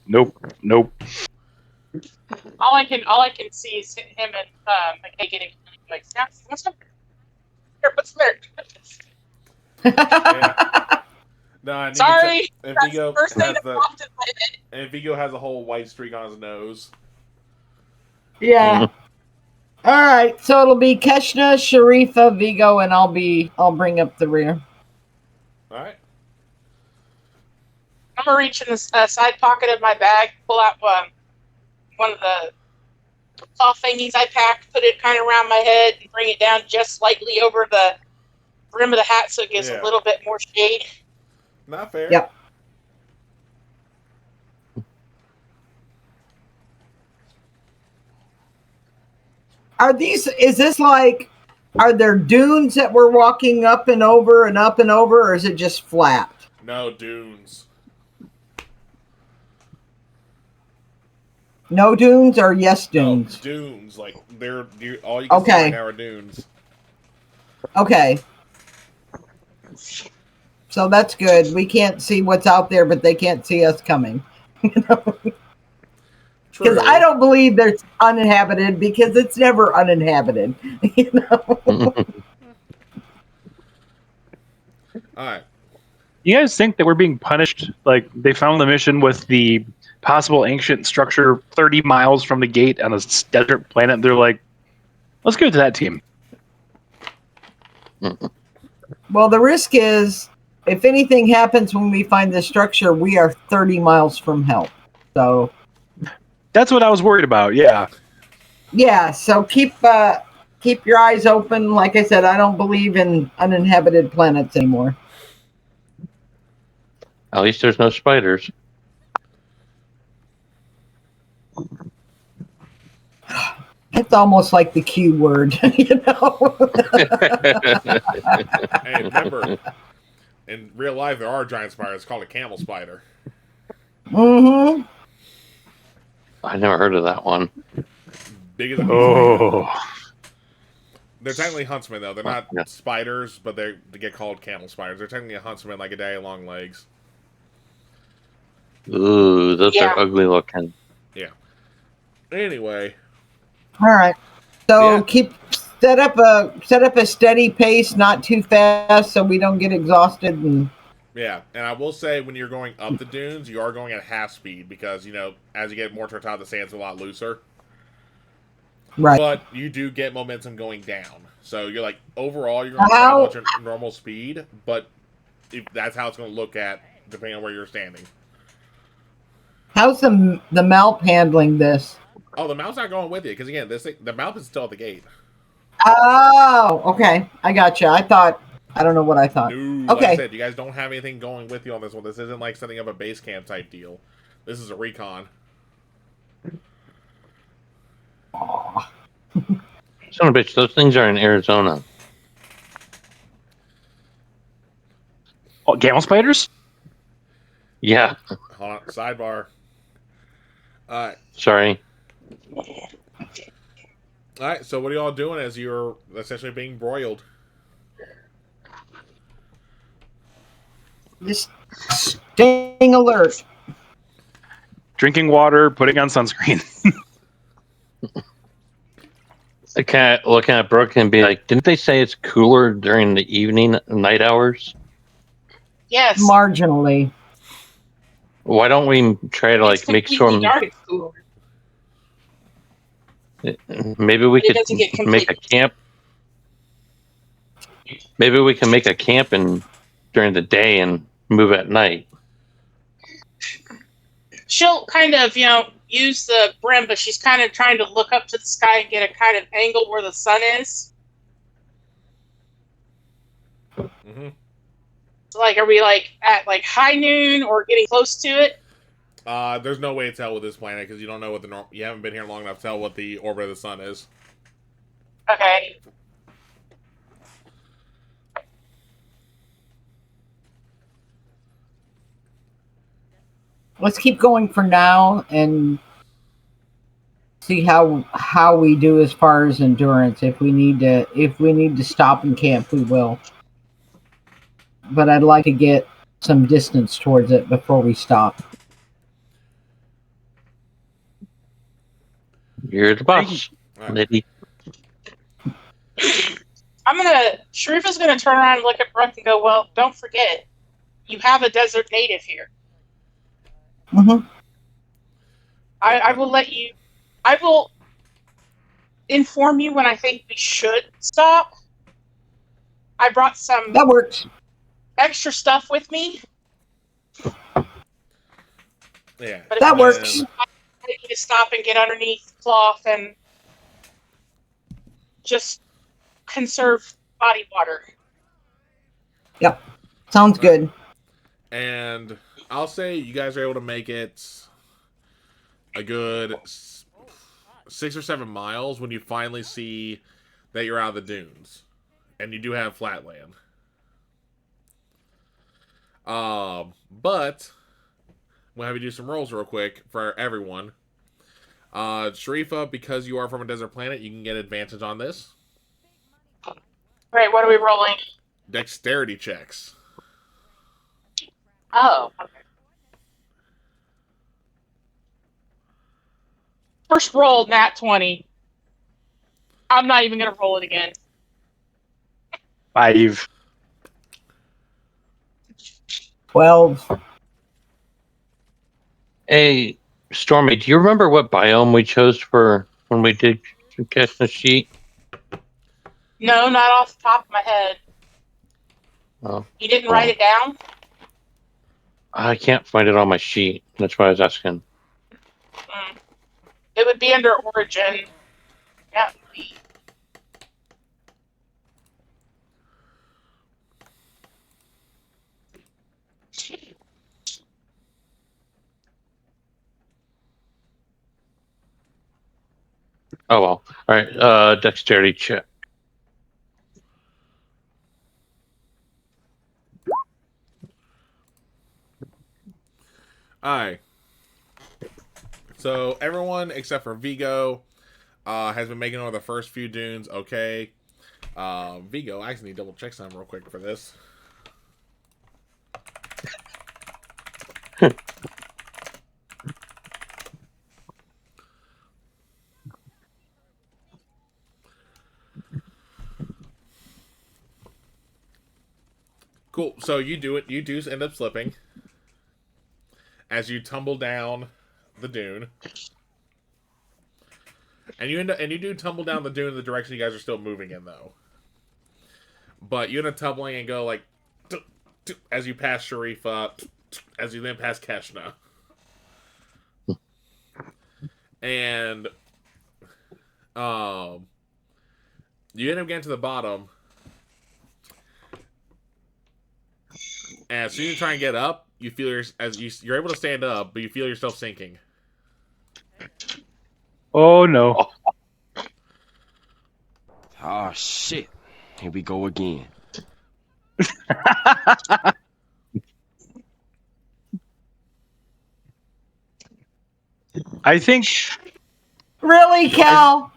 All I can see is him and McKay getting like, what's the matter? Yeah. No, Sorry. And That's the first thing that popped in my head. And Vigo has a whole white streak on his nose. Yeah. All right, so it'll be Keshna, Sharifa, Vigo, and I'll bring up the rear. All right. I'm gonna reach in the side pocket of my bag, pull out one of the cloth thingies I packed, put it kind of around my head, and bring it down just slightly over the brim of the hat so it gives a little bit more shade. Not fair. Yep. Is this like, are there dunes that we're walking up and over, or is it just flat? No, dunes. No dunes or yes dunes? No, dunes. Like, all you can see right now are dunes. Okay. So that's good. We can't see what's out there, but they can't see us coming. Because I don't believe there's uninhabited, because it's never uninhabited. All right. You guys think that we're being punished? Like, they found the mission with the possible ancient structure 30 miles from the gate on a desert planet. They're like, let's go to that team. Well, the risk is, if anything happens when we find the structure, we are 30 miles from help. So that's what I was worried about. Yeah. Yeah. So keep your eyes open. Like I said, I don't believe in uninhabited planets anymore. At least there's no spiders. It's almost like the Q word, you know. Hey, remember, in real life there are giant spiders. It's called a camel spider. Mm-hmm. I never heard of that one. Big as a Oh. They're technically huntsmen, though. They're not spiders, but they get called camel spiders. They're technically a huntsman, like a daddy long legs. Ooh, those are ugly looking. Yeah. Anyway. All right. So set up a steady pace, not too fast, so we don't get exhausted. Yeah, and I will say, when you're going up the dunes, you are going at half speed because, as you get more to the top, the sand's a lot looser. Right. But you do get momentum going down. So you're like, overall, you're going to travel at your normal speed, but that's how it's going to look depending on where you're standing. How's the Malp handling this? Oh, the Malp's not going with you, because again, the Malp is still at the gate. Oh, okay. I gotcha. I don't know what I thought. No, okay. Like I said, you guys don't have anything going with you on this one. This isn't like setting up a base camp type deal. This is a recon. Son of a bitch, those things are in Arizona. Oh, camel spiders? Yeah. Hold on, sidebar. Alright. Sorry. Alright, so what are y'all doing as you're essentially being broiled? Just staying alert. Drinking water, putting on sunscreen. I can't look at Brooke and be like, didn't they say it's cooler during the night hours? Yes. Marginally. Why don't we try to make some... Maybe we could make a camp. Maybe we can make a camp during the day and move at night. She'll kind of, use the brim, but she's kind of trying to look up to the sky and get a kind of angle where the sun is. Mm-hmm. So, are we at high noon or getting close to it? There's no way to tell with this planet because you don't know what you haven't been here long enough to tell what the orbit of the sun is. Okay. Let's keep going for now and see how we do as far as endurance. If we need to stop and camp, we will. But I'd like to get some distance towards it before we stop. You're the boss, lady. Sharifa's gonna turn around and look at Brooke and go, well, don't forget, you have a desert native here. Mm-hmm. I will inform you when I think we should stop. I brought some that works. Extra stuff with me. Yeah. But that works. I need to stop and get underneath the cloth and just conserve body water. Yep. Sounds good. And I'll say you guys are able to make it a good 6 or 7 miles when you finally see that you're out of the dunes. And you do have flat land. But we'll have you do some rolls real quick for everyone. Sharifa, because you are from a desert planet, you can get advantage on this. Right, what are we rolling? Dexterity checks. Oh, okay. First roll, nat 20. I'm not even going to roll it again. 5. 12. Hey, Stormy, do you remember what biome we chose for when we did catch the sheet? No, not off the top of my head. Oh, You didn't write it down? I can't find it on my sheet. That's why I was asking. It would be under origin. Yeah. Oh well. All right. Dexterity check. Alright. So everyone except for Vigo has been making over the first few dunes. Okay. Vigo, I actually need to double check something real quick for this. Cool. So you do it. You do end up slipping as you tumble down the dune, and you do tumble down the dune in the direction you guys are still moving in, though. But you end up tumbling and go like as you pass Sharifa, as you then pass Keshna, and you end up getting to the bottom. And as soon as you try and get up, you feel you're able to stand up, but you feel yourself sinking. Oh no. Oh shit. Here we go again. I think Really, Cal?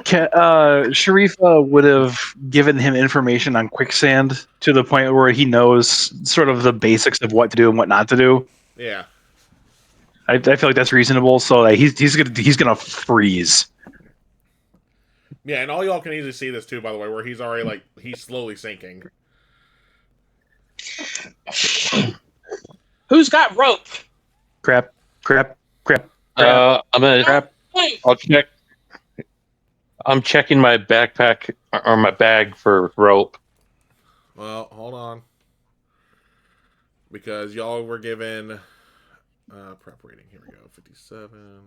Sharifa would have given him information on quicksand to the point where he knows sort of the basics of what to do and what not to do. Yeah. I feel like that's reasonable. So like, he's gonna freeze. Yeah, and all y'all can easily see this too, by the way, where he's already he's slowly sinking. Who's got rope? Crap. I'm gonna. Crap. I'll check. I'm checking my backpack or my bag for rope. Well, hold on. Because y'all were given prep rating. Here we go. 57.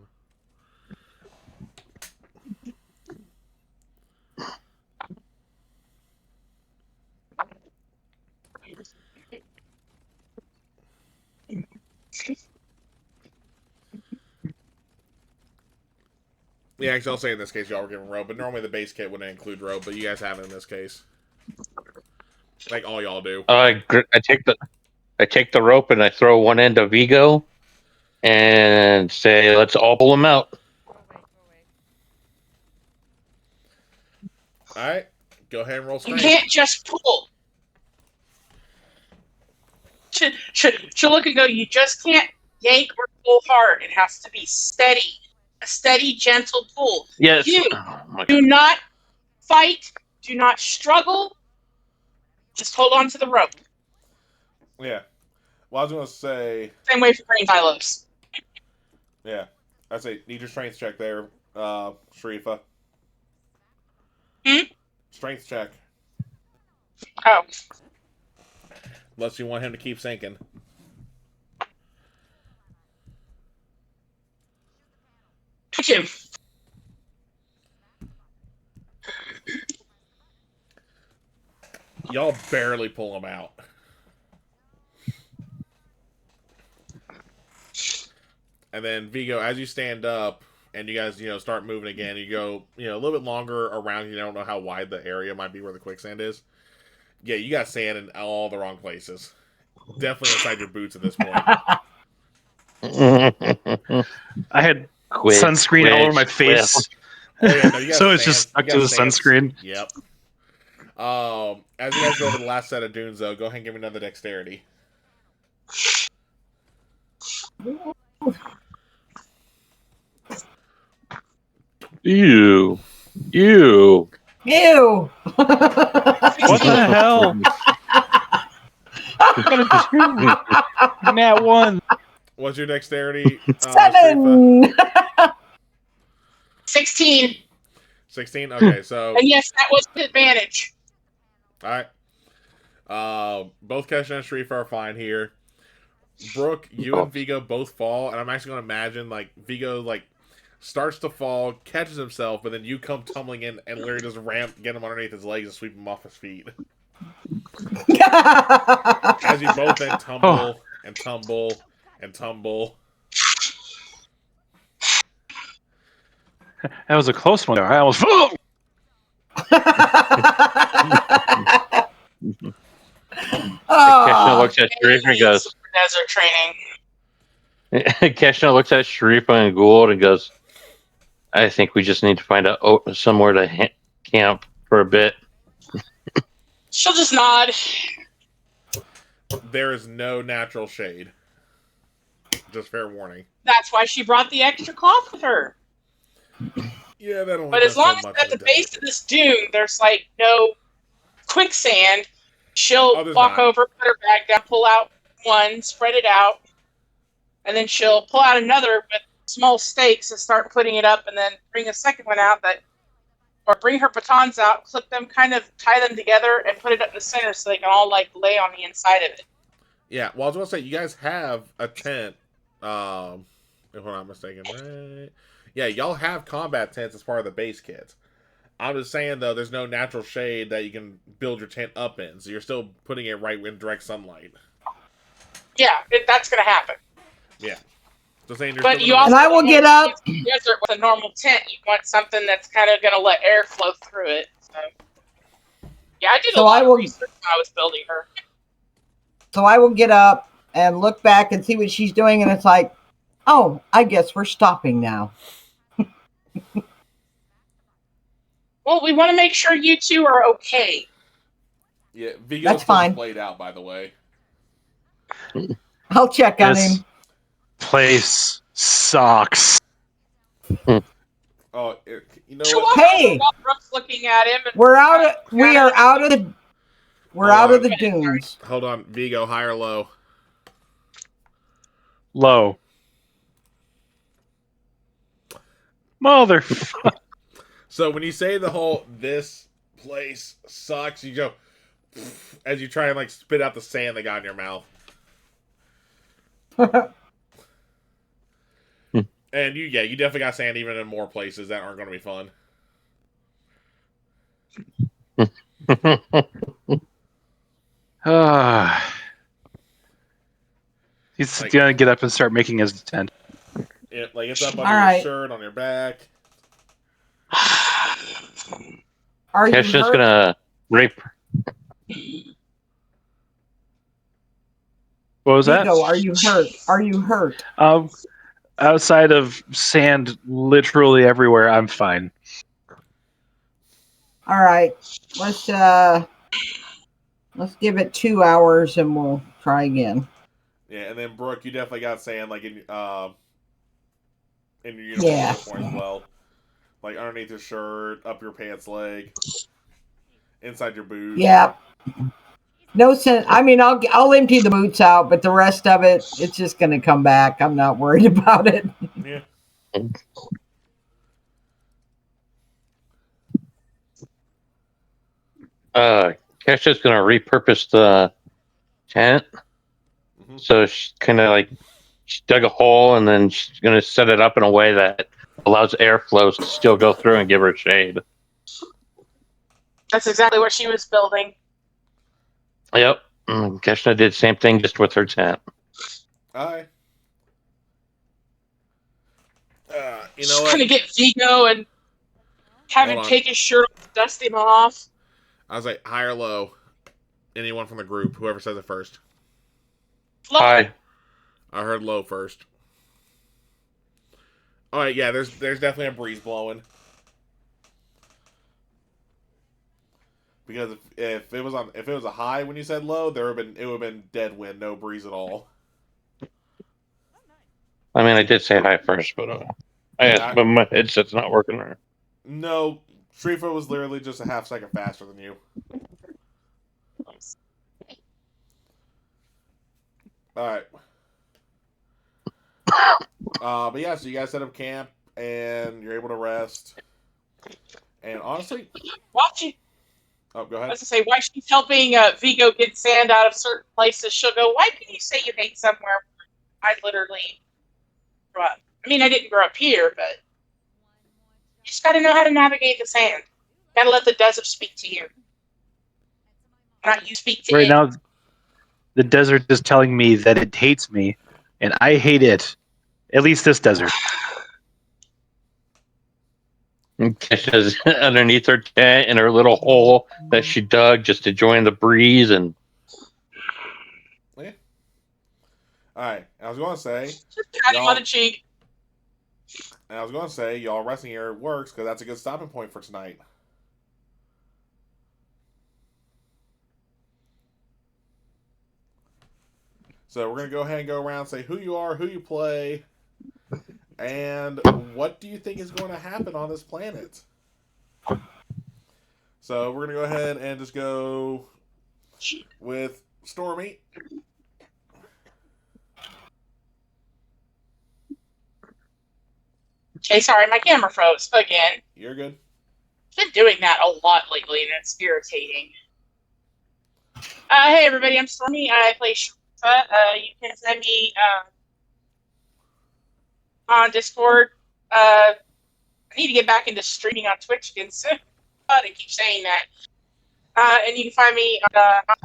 Yeah, actually, I'll say in this case y'all were given rope, but normally the base kit wouldn't include rope, but you guys have it in this case. Like all y'all do. I take the rope and I throw one end of Vigo, and say, "Let's all pull him out." All right, go ahead and roll You strength. can't just pull. She'll look and go, you just can't yank or pull hard. It has to be steady. A steady, gentle pull. Yes. You Oh, my do not fight. Do not struggle. Just hold on to the rope. Yeah. Well, I was going to say... Same way for grain silos. Yeah. I'd say, need your strength check there, Sharifa. Strength check. Oh. Unless you want him to keep sinking. Two. Y'all barely pull him out. And then Vigo, as you stand up and you guys, start moving again, you go, a little bit longer around. You don't know how wide the area might be where the quicksand is. Yeah, you got sand in all the wrong places. Definitely inside your boots at this point. I had Quit, sunscreen all over my face. Oh yeah, no, you got So sand, it's just stuck to the sunscreen. Yep. As you guys go over the last set of dunes, though, go ahead and give me another dexterity. Ew. Ew. What the hell? Nat 1. What's your dexterity? 7. 16. 16? Okay, so... And yes, that was an advantage. Alright. Both Kesha and Sharif are fine here. Brooke, you and Vigo both fall, and I'm actually going to imagine, Vigo, starts to fall, catches himself, but then you come tumbling in and literally just get him underneath his legs and sweep him off his feet. As you both then tumble and tumble and tumble. That was a close one. I almost. Keshna looks at Sharif and goes. Desert training. Keshna looks at Sharif and Gould and goes, "I think we just need to find somewhere to camp for a bit." She'll just nod. There is no natural shade. Just fair warning. That's why she brought the extra cloth with her. Yeah, that only. But as long as at the base of this dune, there's no quicksand, she'll walk over, put her bag down, pull out one, spread it out, and then she'll pull out another with small stakes and start putting it up, and then bring a second one out or bring her batons out, clip them, kind of tie them together, and put it up in the center so they can all lay on the inside of it. Yeah, well, I was going to say, you guys have a tent, if I'm not mistaken, right? Yeah, y'all have combat tents as part of the base kit. I'm just saying, though, there's no natural shade that you can build your tent up in, so you're still putting it right in direct sunlight. Yeah, that's going to happen. Yeah. So saying but you also, and I will get up. Desert with a normal tent, you want something that's kind of going to let air flow through it. So, yeah, I did a lot of research when I was building her. So I will get up and look back and see what she's doing, and it's like, oh, I guess we're stopping now. Well, we want to make sure you two are okay. Yeah, Vigo's fine. Played out, by the way. I'll check on him. Place sucks. Oh, you know what? Hey, looking at him. And we are out of the dunes. Hold on, Vigo, high or low? Low. Motherfucker. So when you say the whole "this place sucks," you go as you try and spit out the sand that got in your mouth. And you definitely got sand even in more places that aren't going to be fun. He's gonna get up and start making his tent. Yeah, it's up under your shirt, on your back. Keshna's gonna rape. What was that? Are you hurt? Are you hurt? Outside of sand, literally everywhere, I'm fine. All right, let's give it 2 hours and we'll try again. Yeah, and then Brooke, you definitely got sand in your uniform as well, underneath your shirt, up your pants leg, inside your boots. Yeah. No sense. I mean, I'll empty the boots out, but the rest of it, it's just going to come back. I'm not worried about it. Yeah. Kesha's gonna repurpose the tent. Mm-hmm. So she's kind of she dug a hole and then she's gonna set it up in a way that allows airflows to still go through and give her shade. That's exactly what she was building. Yep. Guess I did the same thing just with her tent. Alright. You know Just what? kind of get Vigo and have Hold him on. take his shirt off, dust him off. I was like, high or low? Anyone from the group, whoever says it first. Low. Hi. I heard low first. Alright, yeah, there's definitely a breeze blowing. Because if it was a high when you said low, it would have been dead wind, no breeze at all. I mean, I did say hi first, but but my headset's not working there. No, Shrifa was literally just a half second faster than you. Alright. But yeah, so you guys set up camp and you're able to rest. And honestly, Watching. oh, go I ahead. was to say, while she's helping Vigo get sand out of certain places, she'll go, "Why can you say you hate somewhere I literally grew up? I mean, I didn't grow up here, but you just got to know how to navigate the sand. Got to let the desert speak to you, not you speak to Right it." now, the desert is telling me that it hates me, and I hate it. At least this desert. She's underneath her tent in her little hole that she dug just to join the breeze, and Yeah. Alright, I was going to say, Pat him on the cheek. y'all resting here works because that's a good stopping point for tonight. So we're going to go ahead and go around and say who you are, who you play, and what do you think is going to happen on this planet. So we're going to go ahead and just go with Stormy. Okay, sorry, my camera froze again. You're good. Been doing that a lot lately, and it's irritating. Hey, everybody, I'm Stormy. I play Shrifa. You can send me on Discord. I need to get back into streaming on Twitch again soon. I keep saying that. And you can find me on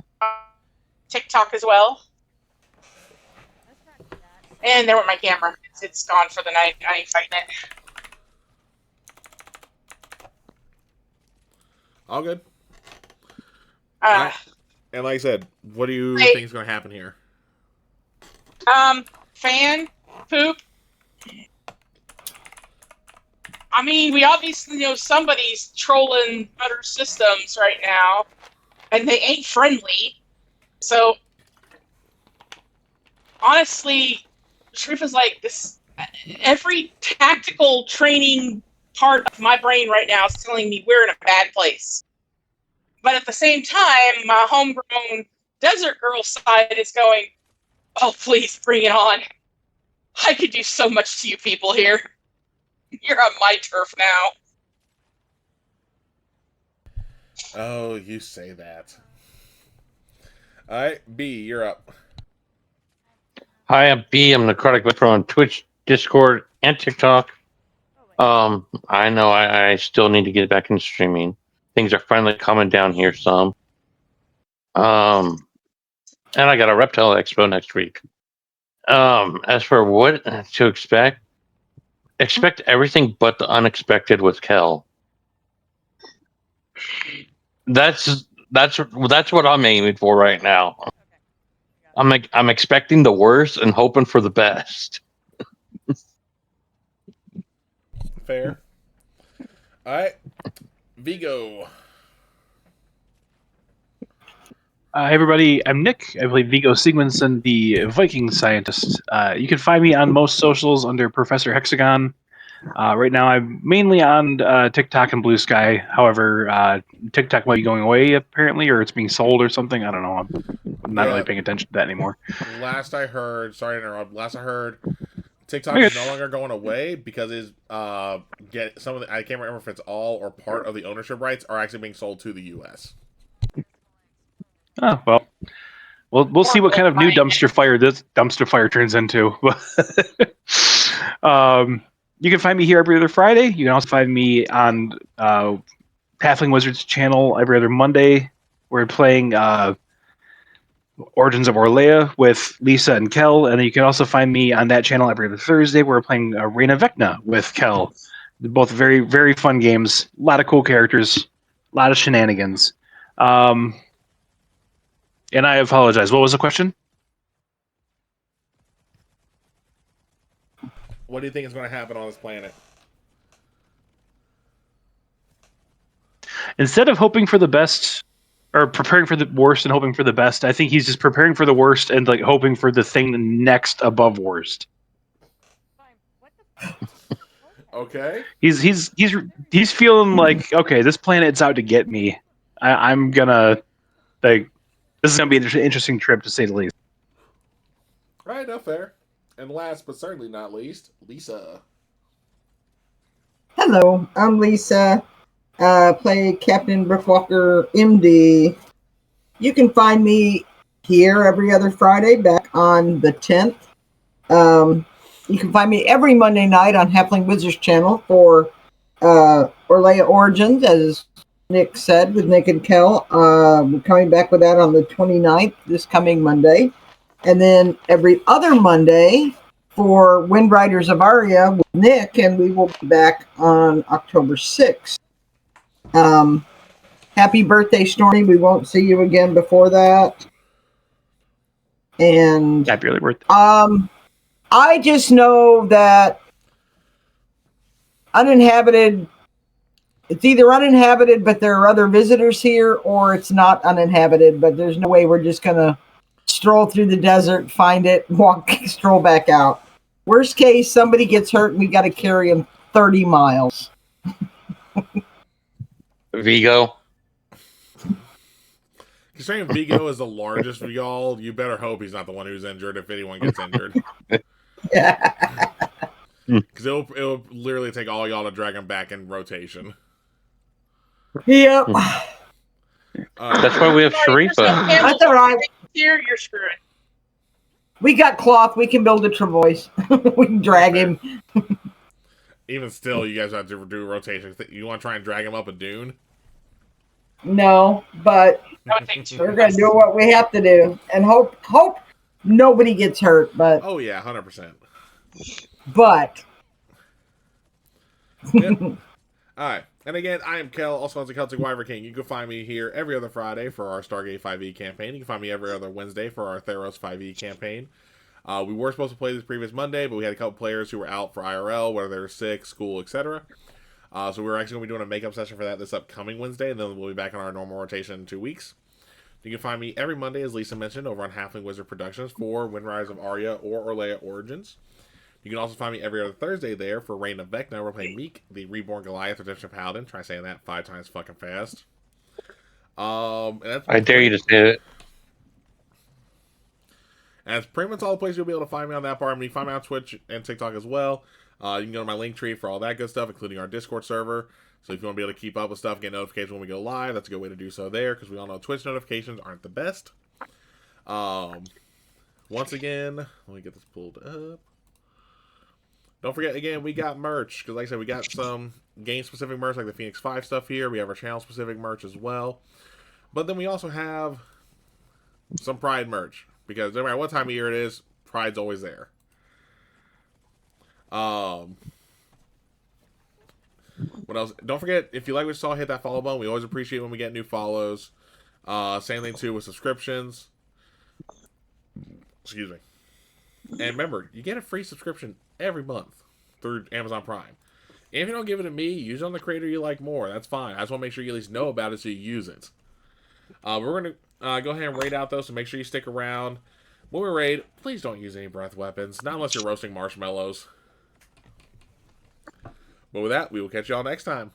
TikTok as well. And there went my camera. It's gone for the night. I ain't fighting it. All good. Right. And like I said, what do you think is going to happen here? Fan poop. I mean, we obviously know somebody's trolling other systems right now, and they ain't friendly. So, honestly, Sharifa's like this. Every tactical training part of my brain right now is telling me we're in a bad place. But at the same time, my homegrown desert girl side is going, "Oh, please, bring it on. I could do so much to you people here. You're on my turf now." Oh, you say that. All right, B, you're up. hi, I'm B. I'm Necrotic Vipro on Twitch, Discord, and TikTok. I know I still need to get back into streaming. Things are finally coming down here some. And I got a Reptile Expo next week. As for what to expect everything but the unexpected with Kel. That's what I'm aiming for right now. I'm expecting the worst and hoping for the best. Fair. All right, Vigo. Hey everybody, I'm Nick. I play Vigo Sigmundsson, the Viking scientist. You can find me on most socials under Professor Hexagon. Right now, I'm mainly on TikTok and Blue Sky. However, TikTok might be going away apparently, or it's being sold or something. I don't know. I'm not really paying attention to that anymore. Last I heard, sorry to interrupt. Last I heard, TikTok is no longer going away because it's get some of the, I can't remember if it's all or part of the ownership rights are actually being sold to the U.S. Oh well, we'll see what kind of new dumpster fire this dumpster fire turns into. You can find me here every other Friday. You can also find me on Pathling Wizards channel every other Monday. We're playing Origins of Orlea with Lisa and Kel, and then you can also find me on that channel every other Thursday. We're playing Reign of Vecna with Kel. Both very, very fun games. A lot of cool characters. A lot of shenanigans. And I apologize. What was the question? What do you think is going to happen on this planet? Instead of hoping for the best or preparing for the worst and hoping for the best, I think he's just preparing for the worst and like hoping for the thing next above worst. Okay. He's feeling like, okay, this planet's out to get me. I'm gonna like this is gonna be an interesting trip to say the least. Right, no fair. And last but certainly not least, Lisa. Hello, I'm Lisa. Play Captain Brookwalker, MD. You can find me here every other Friday, back on the 10th. You can find me every Monday night on Halfling Wizards channel for Orlea Origins, as Nick said, with Nick and Kel. We're coming back with that on the 29th, this coming Monday. And then every other Monday for Wind Riders of Aria with Nick, and we will be back on October 6th. Happy birthday, Stormy. We won't see you again before that. And Happy early birthday. I just know that uninhabited, it's either uninhabited, but there are other visitors here, or it's not uninhabited, but there's no way we're just going to stroll through the desert, find it, stroll back out. Worst case, somebody gets hurt and we got to carry them 30 miles. Vigo. Considering Vigo is the largest of y'all, you better hope he's not the one who's injured if anyone gets injured. Yeah. Because it'll literally take all y'all to drag him back in rotation. Yep. That's why we have Sharifa. That's all right. Here, you're screwed. We got cloth. We can build a Travois. We can drag him. Even still, you guys have to do rotation. You want to try and drag him up a dune? No, but we're going to do what we have to do and hope nobody gets hurt. But oh yeah, 100%. But yep. All right. And again, I am Kel, also known as the Celtic Wyvern King. You can find me here every other Friday for our Stargate 5e campaign. You can find me every other Wednesday for our Theros 5e campaign. We were supposed to play this previous Monday, but we had a couple players who were out for IRL, whether they were sick, school, etc. So we're actually going to be doing a makeup session for that this upcoming Wednesday, and then we'll be back on our normal rotation in 2 weeks. You can find me every Monday, as Lisa mentioned, over on Halfling Wizard Productions for Wind Riders of Aria or Orlea Origins. You can also find me every other Thursday there for Reign of Vecna. We're playing Meek, the Reborn Goliath Redemption Paladin. Try saying that 5 times fucking fast. And that's I dare you to say it. And that's pretty much all the places you'll be able to find me on that part. I mean, you can find me on Twitch and TikTok as well. You can go to my link tree for all that good stuff, including our Discord server. So if you want to be able to keep up with stuff, get notifications when we go live, that's a good way to do so there, because we all know Twitch notifications aren't the best. Once again, let me get this pulled up. Don't forget, again, we got merch, because like I said, we got some game-specific merch, like the Phoenix 5 stuff here. We have our channel-specific merch as well. But then we also have some Pride merch, because no matter what time of year it is, Pride's always there. What else? Don't forget, if you like what you saw, hit that follow button. We always appreciate when we get new follows. Same thing, too, with subscriptions. Excuse me. And remember, you get a free subscription every month through Amazon Prime. And if you don't give it to me, use it on the creator you like more. That's fine. I just want to make sure you at least know about it so you use it. We're going to go ahead and raid out, though, so make sure you stick around. When we raid, please don't use any breath weapons. Not unless you're roasting marshmallows. But with that, we will catch y'all next time.